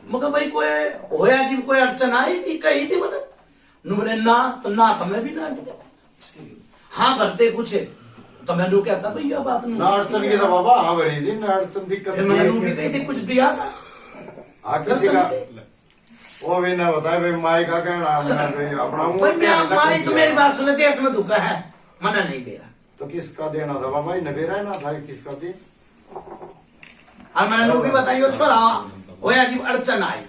मगर भाई कोई होया जी कोई अड़चन आई थी कही थी मैंने बोले ना तो मैं भी ना दिया हाँ करते कुछ तो मैं रू कहता भाई यह बात
ना अड़चन की तो बाबा हाँ भरी थी ना अड़चन दिक्कत
फिर मैंने रू
थी
भी कही थी कुछ दिया था
किसी का वो भी ना बताए भाई माई का कहना हमने भाई अपना मुंह
भाई
कहने तक
मारी
नहीं
तो
किया।
मेरी बात सुने देश में धोखा है मना नहीं मेरा
तो किसका देना था बाबा नबेरा ना था किसका दे
और मैंने रू भी बताई वो छोरा होया जी अड़चन आई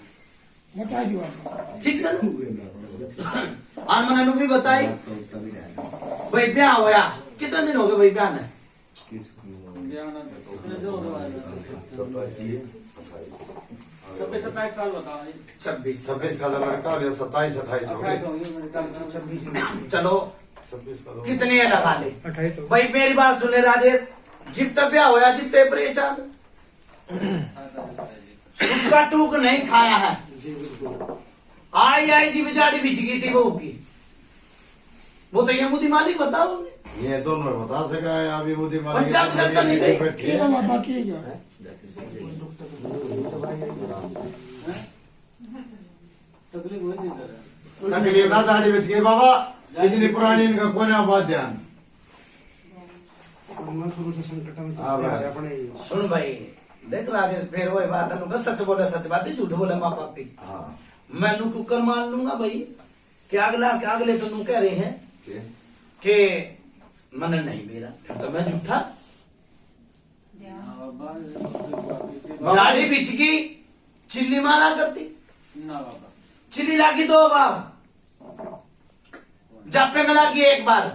बता दी बात
ठीक से ना और मैंने रू भी बताई भाई ब्याह होया कितने दिन हो गए भाई ब्याह ने
छब्बीस 27 साल बताओ
26
26 का लड़का लिया 27 28 हो गए
28
चलो
26 का तो
कितने लगा ले
28
भाई मेरी बात सुने राजेश जिब तक ब्याह होया जिब तक परेशान सुख का टूक नहीं खाया है आई आई जी बेचारी बिछ गई थी बहू की वो तो ये मुझे मालिक बताओ
ये दोनों बता सका है अभी मोदी मालिक
पंचायत जनता नहीं गई।
बैठी
ठीक
है
है बाबा ठीक है
तकलीफ हुई थी जरा
तकलीफ ना दाढ़ी बच गई बाबा इतनी पुरानी इनका कोने बात ध्यान
शुरू से संकट में
हाँ, बस।
अपने
सुन भाई देख राजेश फिर वही बात है नुका सच बोले सच बात है झूठ बोले माँ बाप की
हाँ
मैं नु कुकर मान लूंगा भाई कि अगले तो नु कह रहे हैं
ठीक।
कि मन नहीं मेरा फिर तो मैं झूठा झाड़ी बिछ गई चिल्ली मारा करती
ना बाबा
चिल्ली लागी 2 बार जापे में लागी 1 बार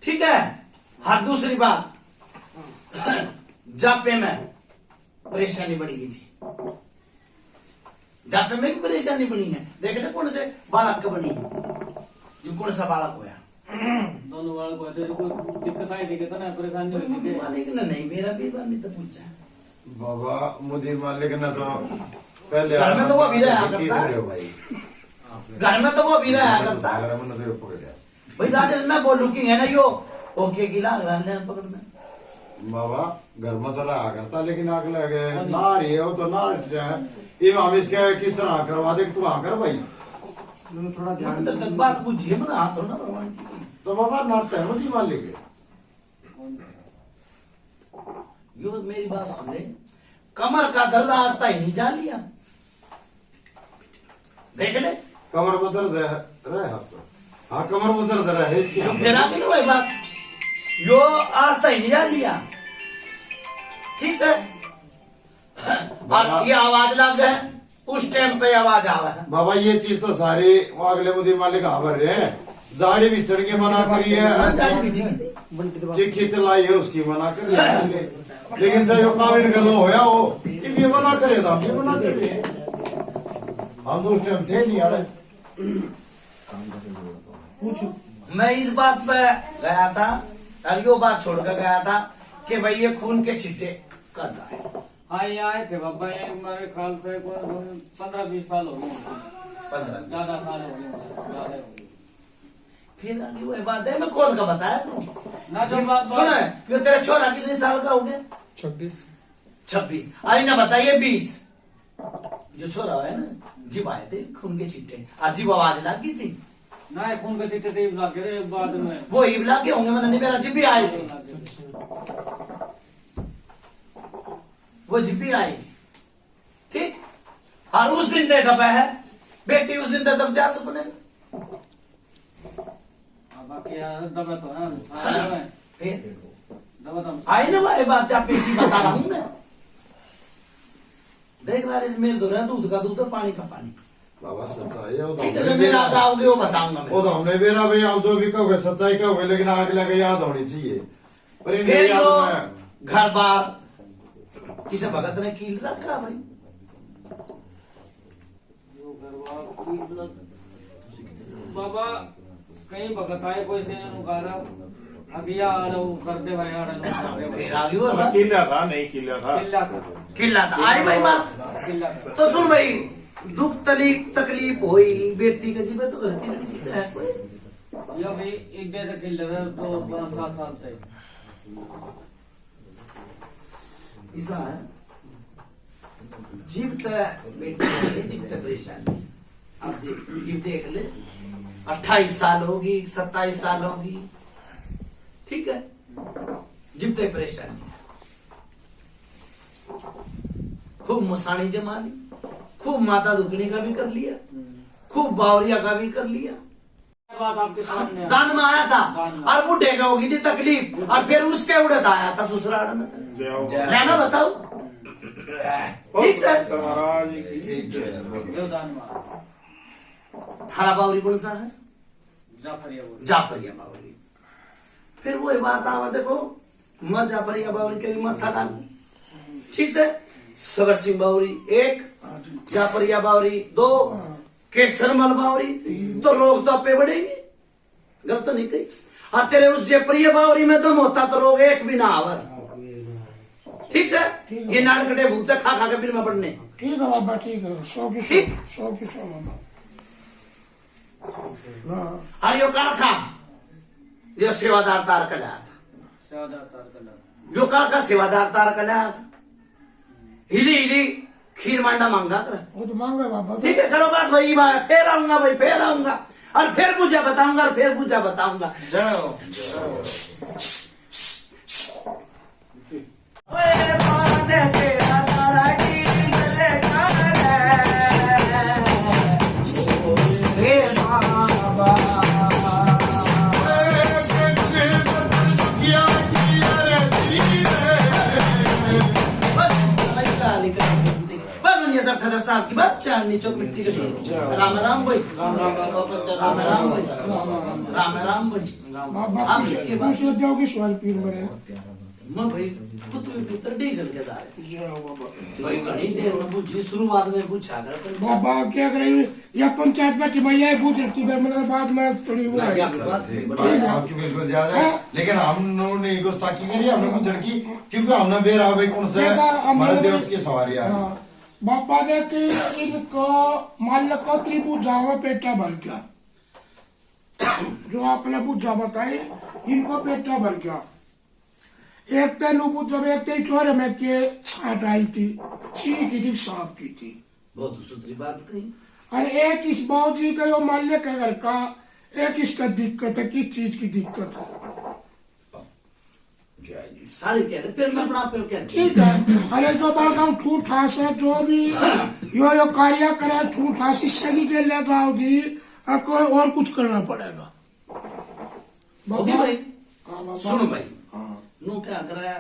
ठीक है हर दूसरी बात जापे में परेशानी बनी गई थी जापे में भी परेशानी बनी है देखने कौन से बालक का बनी जो कौन सा बालक होया
दोनों वाले को तो कोई दिक्कत आई थी कि ना परेशानी हुई
मुझे
थी
मालिक ने नहीं मेरा भी नहीं तो पूछा
बाबा मुझे मालिक ने तो पहले
घर में तो वो भी रहा
की
करता।
कर रहे हो भाई
घर में तो वो भी रहा करता
घर में तो पकड़
भाई राजेश मैं बोलू कि है ना यो ओके गिला रहने पकड़ना
बाबा घर में तो रहा करता लेकिन आग लगे ना रही है वो तो ना ये हम इसके किस तरह करवा दे तू हाँ कर भाई
दोनों थोड़ा ध्यान
तब तक बात पूछिए मैंने हाथ ना भगवान की
तो बाबा नाटक है मुझे मालिक
यो मेरी बात सुने कमर का दर्द आज तक नहीं जा लिया देख ले
कमर में दर्द है रहे आपको। हाँ कमर में दर्द रहे इसकी
फिर आगे ना भाई बात यो आज तक नहीं जा लिया ठीक से। और ये आवाज लग गए उस टाइम पे आवाज आवा है
बाबा ये चीज तो सारी वो अगले मुदी मालिक खबर रहे हैं। जाड़ी भी चढ़ के मना करी है चिक्की चलाई है उसकी मना करी है। लेकिन चाहे वो काबिल का लो होया हो ये मना करे था ये मना करे हम तो उस टाइम थे नहीं यार।
मैं इस बात पे गया था और यो बात छोड़कर गया था कि भाई ये खून के छिट्टे कर रहा है।
हाँ ये आए थे बाबा ये मेरे ख्याल से 15-20 साल हो गए
15
ज्यादा साल हो गए।
फिर आगे वो बात है मैं कौन का बताया तू
ना जो बात
सुना है ये तेरा छोरा कितने साल का हो गया 26 अरे ना बताइए 20 जो छोरा है ना जीव आए थे खून के छिट्टे और जीव आवाज लगी थी
ना खून के चिट्टे थे लगे थे बाद में
वो ईब लागे होंगे मैंने नहीं मेरा जीव भी आए थे वो जीव भी आई ठीक। और उस दिन देखा पाया है बेटी उस दिन तक जा सपने
बाकी यार दबा तो ना
फिर
दबा तो
आई ना भाई बात आप बेटी बता रहा हूं मैं देख रहा है इसमें दो दूध का दूध और पानी का पानी
बाबा सच्चाई है वो तो
ठीक है
हमने
जो मेरा
बेरा
आओगे वो बताऊंगा मैं
वो तो हमने बेरा भाई आप जो भी कहोगे सच्चाई कहोगे लेकिन आगे लगे याद होनी चाहिए पर इन
फिर
याद
तो
में
घर बार किसे भगत ने कील रखा भाई
बाबा कहीं भगत आए कोई से नुकारा अभी आ रहा हूँ करते भाई आ रहा
फिर आगे वो बात
किला था नहीं किला था
किल्ला था आई भाई बात तो सुन भाई दुख तकलीफ हुई बेटी के जीवे तो घर की लड़की है कोई
या भाई एक दिन तक किले तो 5-7 साल तक
ऐसा है जीव बेटी जीव परेशानी अब देख ले 28 साल होगी 27 साल होगी ठीक है जीव परेशानी खूब मसानी जमा ली खूब माता दुखने का भी कर लिया खूब बावरिया का भी कर लिया
बात आपके सामने
दान में आया था
दान में।
और बुढ़े का होगी थी तकलीफ और फिर उसके उड़त आया था ससुराल में रहना बताओ ठीक सर
महाराज
देवदान में
थारा बावरी कौन सा है
जाफरिया बोल
जाफरिया बावरी फिर वो बात आवा देखो मैं जाफरिया बावरी के भी मत था ठीक से सगर सिंह बावरी 1 जाफरिया बावरी 2 केसरमल बावरी तो लोग तो पे बढ़ेंगे गलत तो नहीं कही और तेरे उस जयप्रिय बावरी में तो होता तो लोग एक भी ना आवर ठीक से ये नाटकटे भूत खा खा के बिल में पड़ने
ठीक है बाबा ठीक है 100 की
ठीक।
100 की 100 बाबा
और यो काल खा जो सेवादार तार कल्या था
सेवादार तार कलर
यो काल का सेवादार तार कल्या था हिली हिली खीर मांडा मांगा कर
वो तो मांगा बाबा
ठीक है करो बात भाई फिर आऊंगा भाई फिर आऊंगा और फिर पूजा बताऊंगा और फिर पूजा बताऊंगा खदर साहब की बात चांदनी चौक मिट्टी के राम राम भाई राम राम भाई राम भाई
बाबा
आप के बाद
खुश हो जाओगे सवाल पीर मरे
मैं भाई कुत्ते भीतर डीगल के दार
जय हो बाबा
भाई घणी देर में पूछी शुरुआत में पूछा कर
बाबा क्या कर रही या पंचायत बैठी भैया पूछ रही थी मतलब बाद में थोड़ी वो है
आपकी बिल्कुल ज्यादा है लेकिन हमने गुस्ताखी करी हमने कुछ लड़की क्योंकि हमने बेरा भाई कौन से हमारे देव की सवारी आ रही
बाबा देख इनको मान लो त्रिभुज जाओ पेटा भर गया जो आपने पूछा बताए इनको पेटा भर गया एक तेन जब एक ते छोरे में के छाट आई थी ची की थी सांप की थी
बहुत सुथरी बात कही
और एक इस बाबूजी का यो माल्य का घर का एक इसका दिक्कत है किस चीज की दिक्कत है
सारी कह रहे फिर मैं अपना पे कहती
ठीक है। अरे जो बात हम ठूठ ठास है जो भी यो कार्य करे ठूठ ठास इससे की के ले जाओगी कोई और कुछ करना पड़ेगा।
होगी भाई।
हाँ बाबा।
सुन भाई
हाँ
नु क्या कराया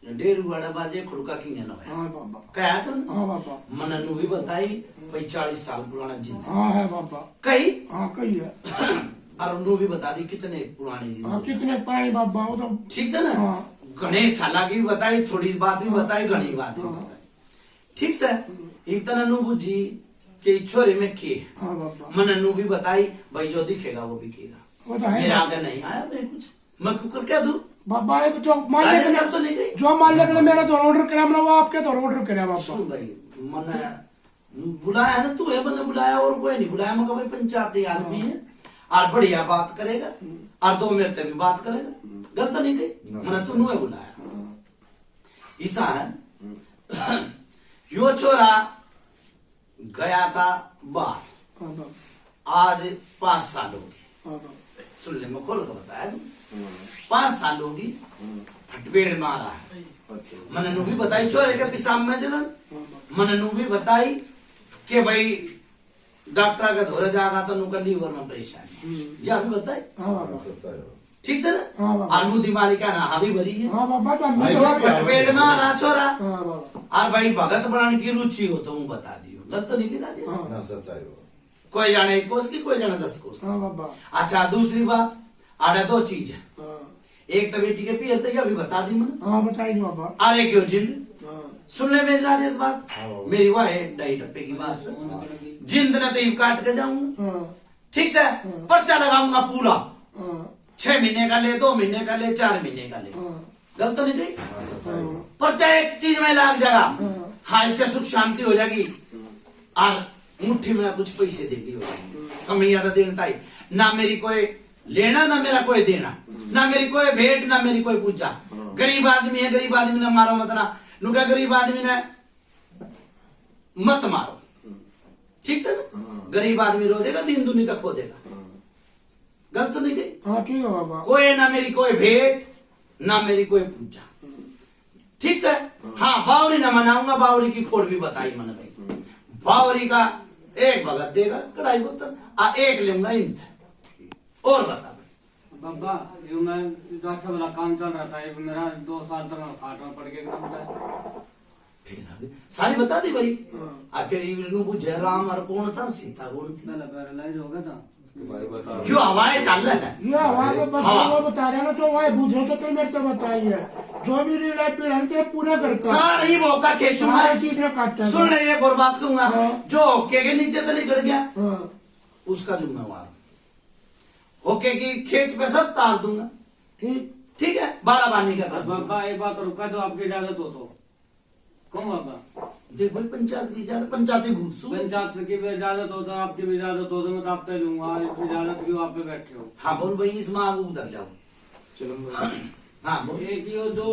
डेरू वाड़ा बाजे खुड़का की है ना भाई।
हाँ बाबा।
क्या कर
हाँ बाबा।
मन नु भी बताई भाई 40 साल पुराना जिंदगी
हाँ है बाबा।
कही
हाँ कही है।
और नु भी बता दी कितने पुराने
हाँ
जिंदगी
कितने पाए बाबा वो तो
ठीक से ना।
हाँ।
गणेश साला की भी बताई थोड़ी बात भी बताई घनी बात भी बताई ठीक से। एक तना नु बुझी के छोरे में के
हाँ बाबा।
मन नु भी बताई भाई जो दिखेगा वो बिकेगा।
वो तो है
मेरा
बाबा।
आगे नहीं आया मैं कुछ मैं कुकर क्या दूं
बाबा ये जो मान
राजेश
ले
का तो नहीं गई।
जो मान ले मेरा तो ऑर्डर करा मैं वो आपके तो ऑर्डर करे बाबा।
सुन भाई मन बुलाया ना तू है मैंने बुलाया और कोई नहीं बुलाया मगर भाई पंचायती आदमी है और बढ़िया बात करेगा और 2 मिनट भी बात करेगा गलत नहीं गई मैंने तू नुए बुलाया ऐसा है। यो छोरा गया था बाहर
हाँ बाबा।
आज 5 साल हो गए
हाँ बाबा।
सुन ले मैं खोल कर बताया तू 5 साल होगी फटपेड़ मारा है। मैंने नु भी बताई छोरे के पिसाब में जलन मैंने नु भी बताई कि भाई डॉक्टर का धोरे जागा तो नुका लीवर में परेशानी यह भी बताई
हाँ बाबा।
ठीक से ना।
हाँ बाबा।
आलू बीमारी का ना हावी भरी है
हाँ बाबा तो
भाई,
हमने
वो क्या
फटपेड़ मारा छोरा
हाँ बाबा।
और भाई भगत बनाने की रुचि हो तो हूँ बता दियो गलत तो नहीं गिरा दिया
ना सच्चाई हो।
कोई जाने 1 कोस की कोई जाने 10 कोस।
हाँ बाबा।
अच्छा दूसरी बात आड़े 2 चीज है
हाँ।
एक तो बेटी के पियर थे अभी बता दी मैंने
हाँ बताइए बाबा।
अरे क्यों जिंद
हाँ।
सुन ले मेरी राजेश बात मेरी वाह है 2.5 टप्पे की बात से जिंद ने तो यूं काट के जाऊंगा
हाँ।
ठीक से पर्चा लगाऊंगा पूरा
हाँ।
6 महीने का ले 2 महीने का ले 4 महीने का ले
हाँ।
गलत तो नहीं गई
हाँ।
पर्चा एक चीज में लाग जाएगा
हाँ।
हाँ इसके सुख शांति हो जाएगी और मुट्ठी में कुछ पैसे देती हो जाएगी समय ज्यादा देना था ना मेरी कोई लेना ना मेरा कोई देना ना मेरी कोई भेंट ना मेरी कोई पूजा गरीब आदमी है गरीब आदमी ने मारो मत ना नुका गरीब आदमी ने मत मारो ठीक से ना। गरीब आदमी रो देगा दिन दुनिया तक खो देगा गलत तो नहीं गई।
हाँ ठीक है बाबा।
कोई ना मेरी कोई भेंट ना मेरी कोई पूजा ठीक से। हाँ बावरी ना मनाऊंगा बावरी की खोड़ भी बताई मैंने भाई बावरी का 1 भगत देगा कढ़ाई बोतल और 1 लूंगा इंत और बता
बाबा यो मैं अच्छा वाला काम चल रहा था एक मेरा 2 साल तक मैं खाट में पड़ गया
फिर आगे सारी बता दी भाई और फिर इनु बुझे राम और कौन था सीता कौन थी
मैंने पैरालाइज हो गया था
क्यों हवाएं चल रहा है
ये आवाज में बता वो बता रहे ना तो वह बुझो तो तुम मेरे से बताइए जो भी रीढ़ पीढ़ है पूरा करता है।
सारा ही मौका खेचूंगा
सारी चीज में काटता है।
सुन ले एक और बात कहूंगा
हाँ।
जो होके के नीचे तले गिर गया
हाँ।
उसका जिम्मेवार होके की खेच पे सब तार दूंगा
ठीक।
ठीक है 12 बानी का कर दूंगा।
बाबा एक बात रुका तो आपकी इजाजत हो तो कौन बाबा
देख भाई पंचायत की इजाजत पंचायती भूत सु
पंचायत की भी इजाजत हो तो आपकी भी इजाजत हो तो मैं तो आप तय लूंगा इजाजत क्यों आप पे बैठे हो।
हाँ बोल भाई इसमें आगे उधर जाओ हाँ बोल
एक यो जो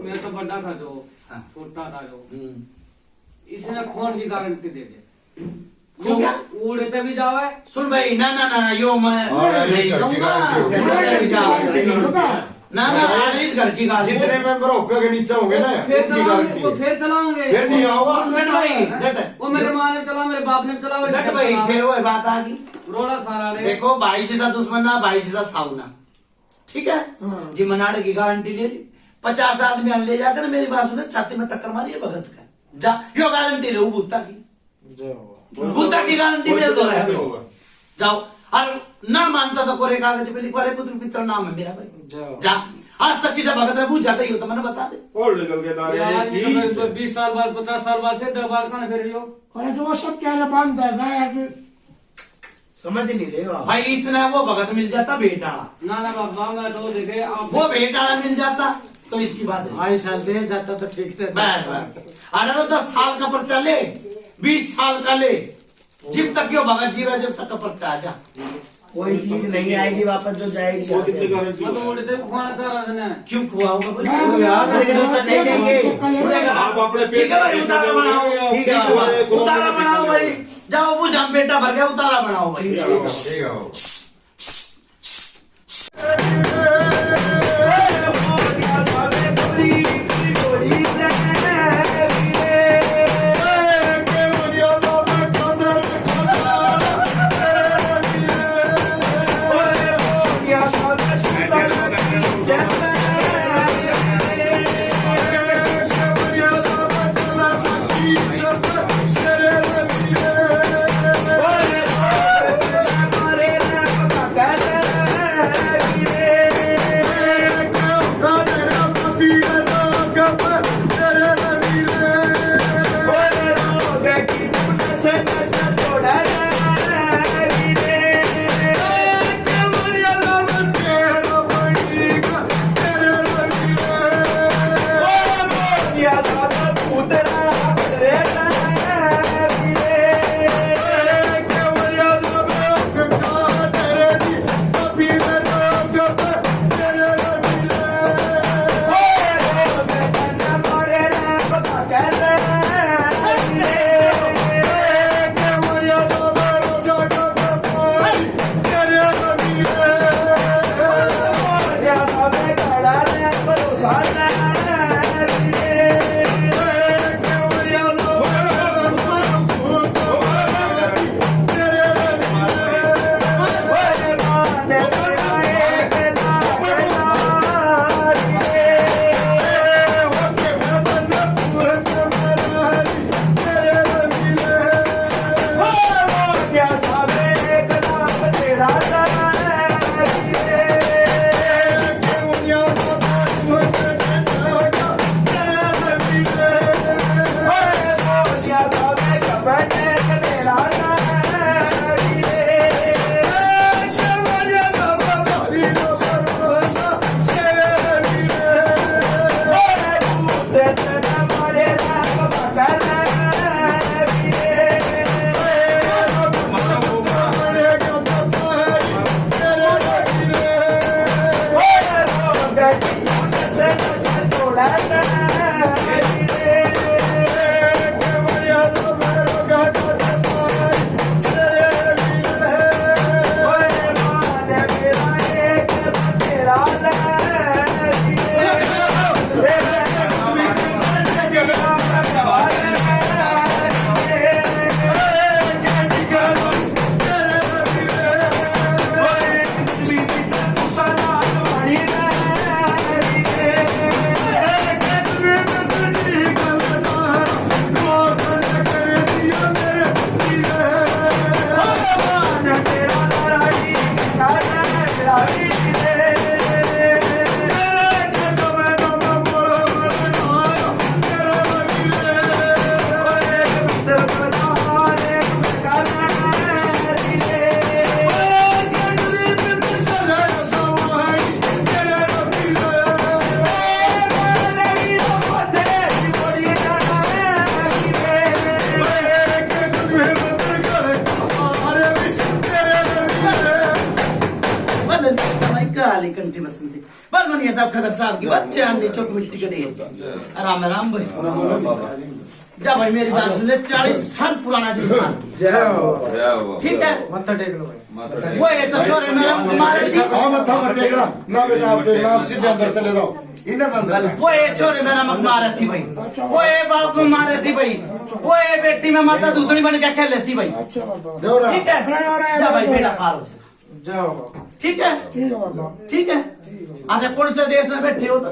मैं तो बड़ा था जो
हाँ।
छोटा था जो
हम्म।
इसने खोन की गारंटी दे दे
क्यों क्या
उड़ते भी जावे
सुन भाई ना ना ना यो मैं
और
नहीं
ये घर की
कहूंगा
गारंटी होगी।
उड़ते भी जाओ।
बाबा।
ना ना आज इस घर की गारंटी
जितने मेंबर होकर के नीचे होंगे ना
फिर
उनकी
चलाओगे
गारंटी
वो
है।
फिर चलाओगे
फिर नहीं आओगा।
डट भाई डट
वो मेरे माँ ने चला मेरे बाप ने चला वो
डट भाई फिर वो बात आ गई
रोड़ा सारा रे
देखो भाई जैसा दुश्मन ना भाई जैसा साउना ठीक है
हाँ।
जी मनाड़े की गारंटी ले ली 50 आदमी ले जाकर मेरी बात सुने छाती में टक्कर मारी है भगत का जा यो गारंटी ले भूता की भूता की गारंटी मेरे दो है जाओ और ना मानता तो कोरे कागज पे लिखवा रहे पुत्र पित्र नाम है मेरा भाई जा आज तक किसी भगत ने पूछ जाता ही हो तो मैंने बता दे
और निकल के दारे
यार
की।
ये तो 20 साल बाद 50 साल बाद से 10 बार खाने फिर रही हो
अरे जो वो सब क्या बांध देगा यार।
समझ नहीं रहे हो भाई इसने वो भगत मिल जाता बेटाड़ा
ना ना बाबा मैं तो देखे आप
वो बेटाड़ा मिल जाता तो इसकी बात है
22 साल दे जाता तो ठीक थे।
बस बस 10 साल का पर्चा ले 20 साल का ले जब तक यो भगत जीवा जब तक का पर्चा आ जा
कोई चीज नहीं आएगी वापस जो जाएगी यहाँ से।
मैं तो उड़ते खाना चाह रहा था ना
क्यों खुआऊंगा
मैं
भाई
यार, मेरे को तो नहीं देंगे।
उड़ेगा।
आप अपने
ठीक है भाई उतारा बनाओ ठीक है बाबा उतारा बनाओ भाई जाओ बुझ हम बेटा भर गया उतारा बनाओ भाई
ठीक है
कंठी बसंती बल मनिया साहब खदर साहब की बच्चे हमने चौक मिट्टी के ढेर राम राम भाई जा भाई मेरी बात सुन ले 40 साल पुराना जिंदा ठीक है
मत्था टेक लो भाई
वो ये तो छोरे मेरा मारे जी
हाँ मत्था मत टेकना ना बेटा आप टेकना आप सीधे अंदर चले जाओ इन्हें अंदर
वो ये छोरे मेरा मत मारे थी भाई वो ये बाप में मारे थी भाई वो ये बेटी में माता दूधनी बन के खेल थी भाई
देवरा
ठीक है जा भाई बेटा पार हो
जाओ बाबा
ठीक है ठीक है अच्छा कौन से देश में बैठे हो तो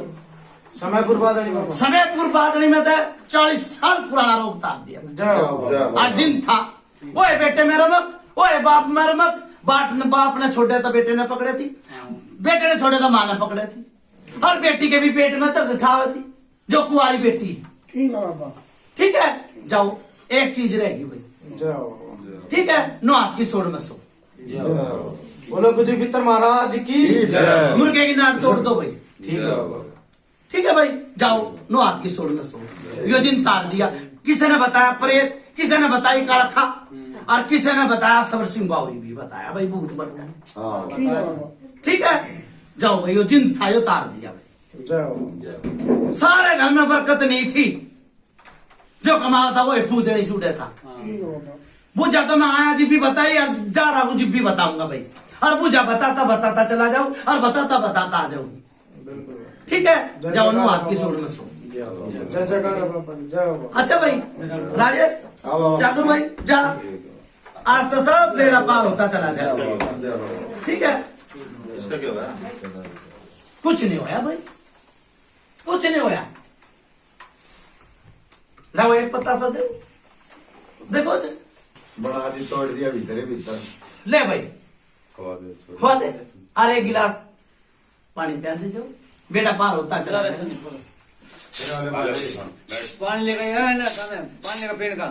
समयपुर बादली बाबा
समयपुर बादली में तो 40 साल पुराना रोग ताप दिया
जाओ
अर्जुन था वो बेटे में रमक वो बाप में रमक बाप ने छोड़े तो बेटे ने पकड़े थी बेटे ने छोड़े तो माँ ने पकड़े थी और बेटी के भी पेट में तो ठाव थी जो कुंवारी बेटी है ठीक है जाओ एक चीज रहेगी भाई
जाओ
ठीक है नो हाथ की सोड़ में सो
बोलो गुजर पितर महाराज की
मुर्गे की नाड़ तोड़ दो भाई ठीक है भाई जाओ नो हाथ की सोड़ में सो यो जिन तार दिया किसी ने बताया प्रेत किसी ने बताई काड़खा और किसी ने बताया सबर सिंह बावरी भी बताया भाई भूत बन गए ठीक है जाओ भाई यो जिन था यो तार दिया भाई
जाओ
सारे घर में बरकत नहीं थी जो कमाया था वो फूदड़ी सूडे था वो जब मैं आया जी भी बताई और जा रहा हूँ जी भी बताऊंगा भाई और बुझा बताता बताता चला जाऊं और बताता बताता आ जाऊं। ठीक है, जाओ नु हाथ की सोड़ में सो।
जय जयकार बाबा जय बाबा।
अच्छा भाई राजेश चालू भाई जा, आज तो सब बेड़ा पार होता चला जाए। ठीक है,
इसका क्या हुआ?
कुछ नहीं होया भाई, कुछ नहीं होया। लाओ एक पत्ता सा दे, देखो जी।
बड़ा आदमी तोड़ दिया भीतर भीतर।
ले भाई खुआ दे, अरे एक गिलास पानी पिया दे जाओ, बेटा पार होता चला जाए।
पानी लेकर आया ना, पानी का पेड़ का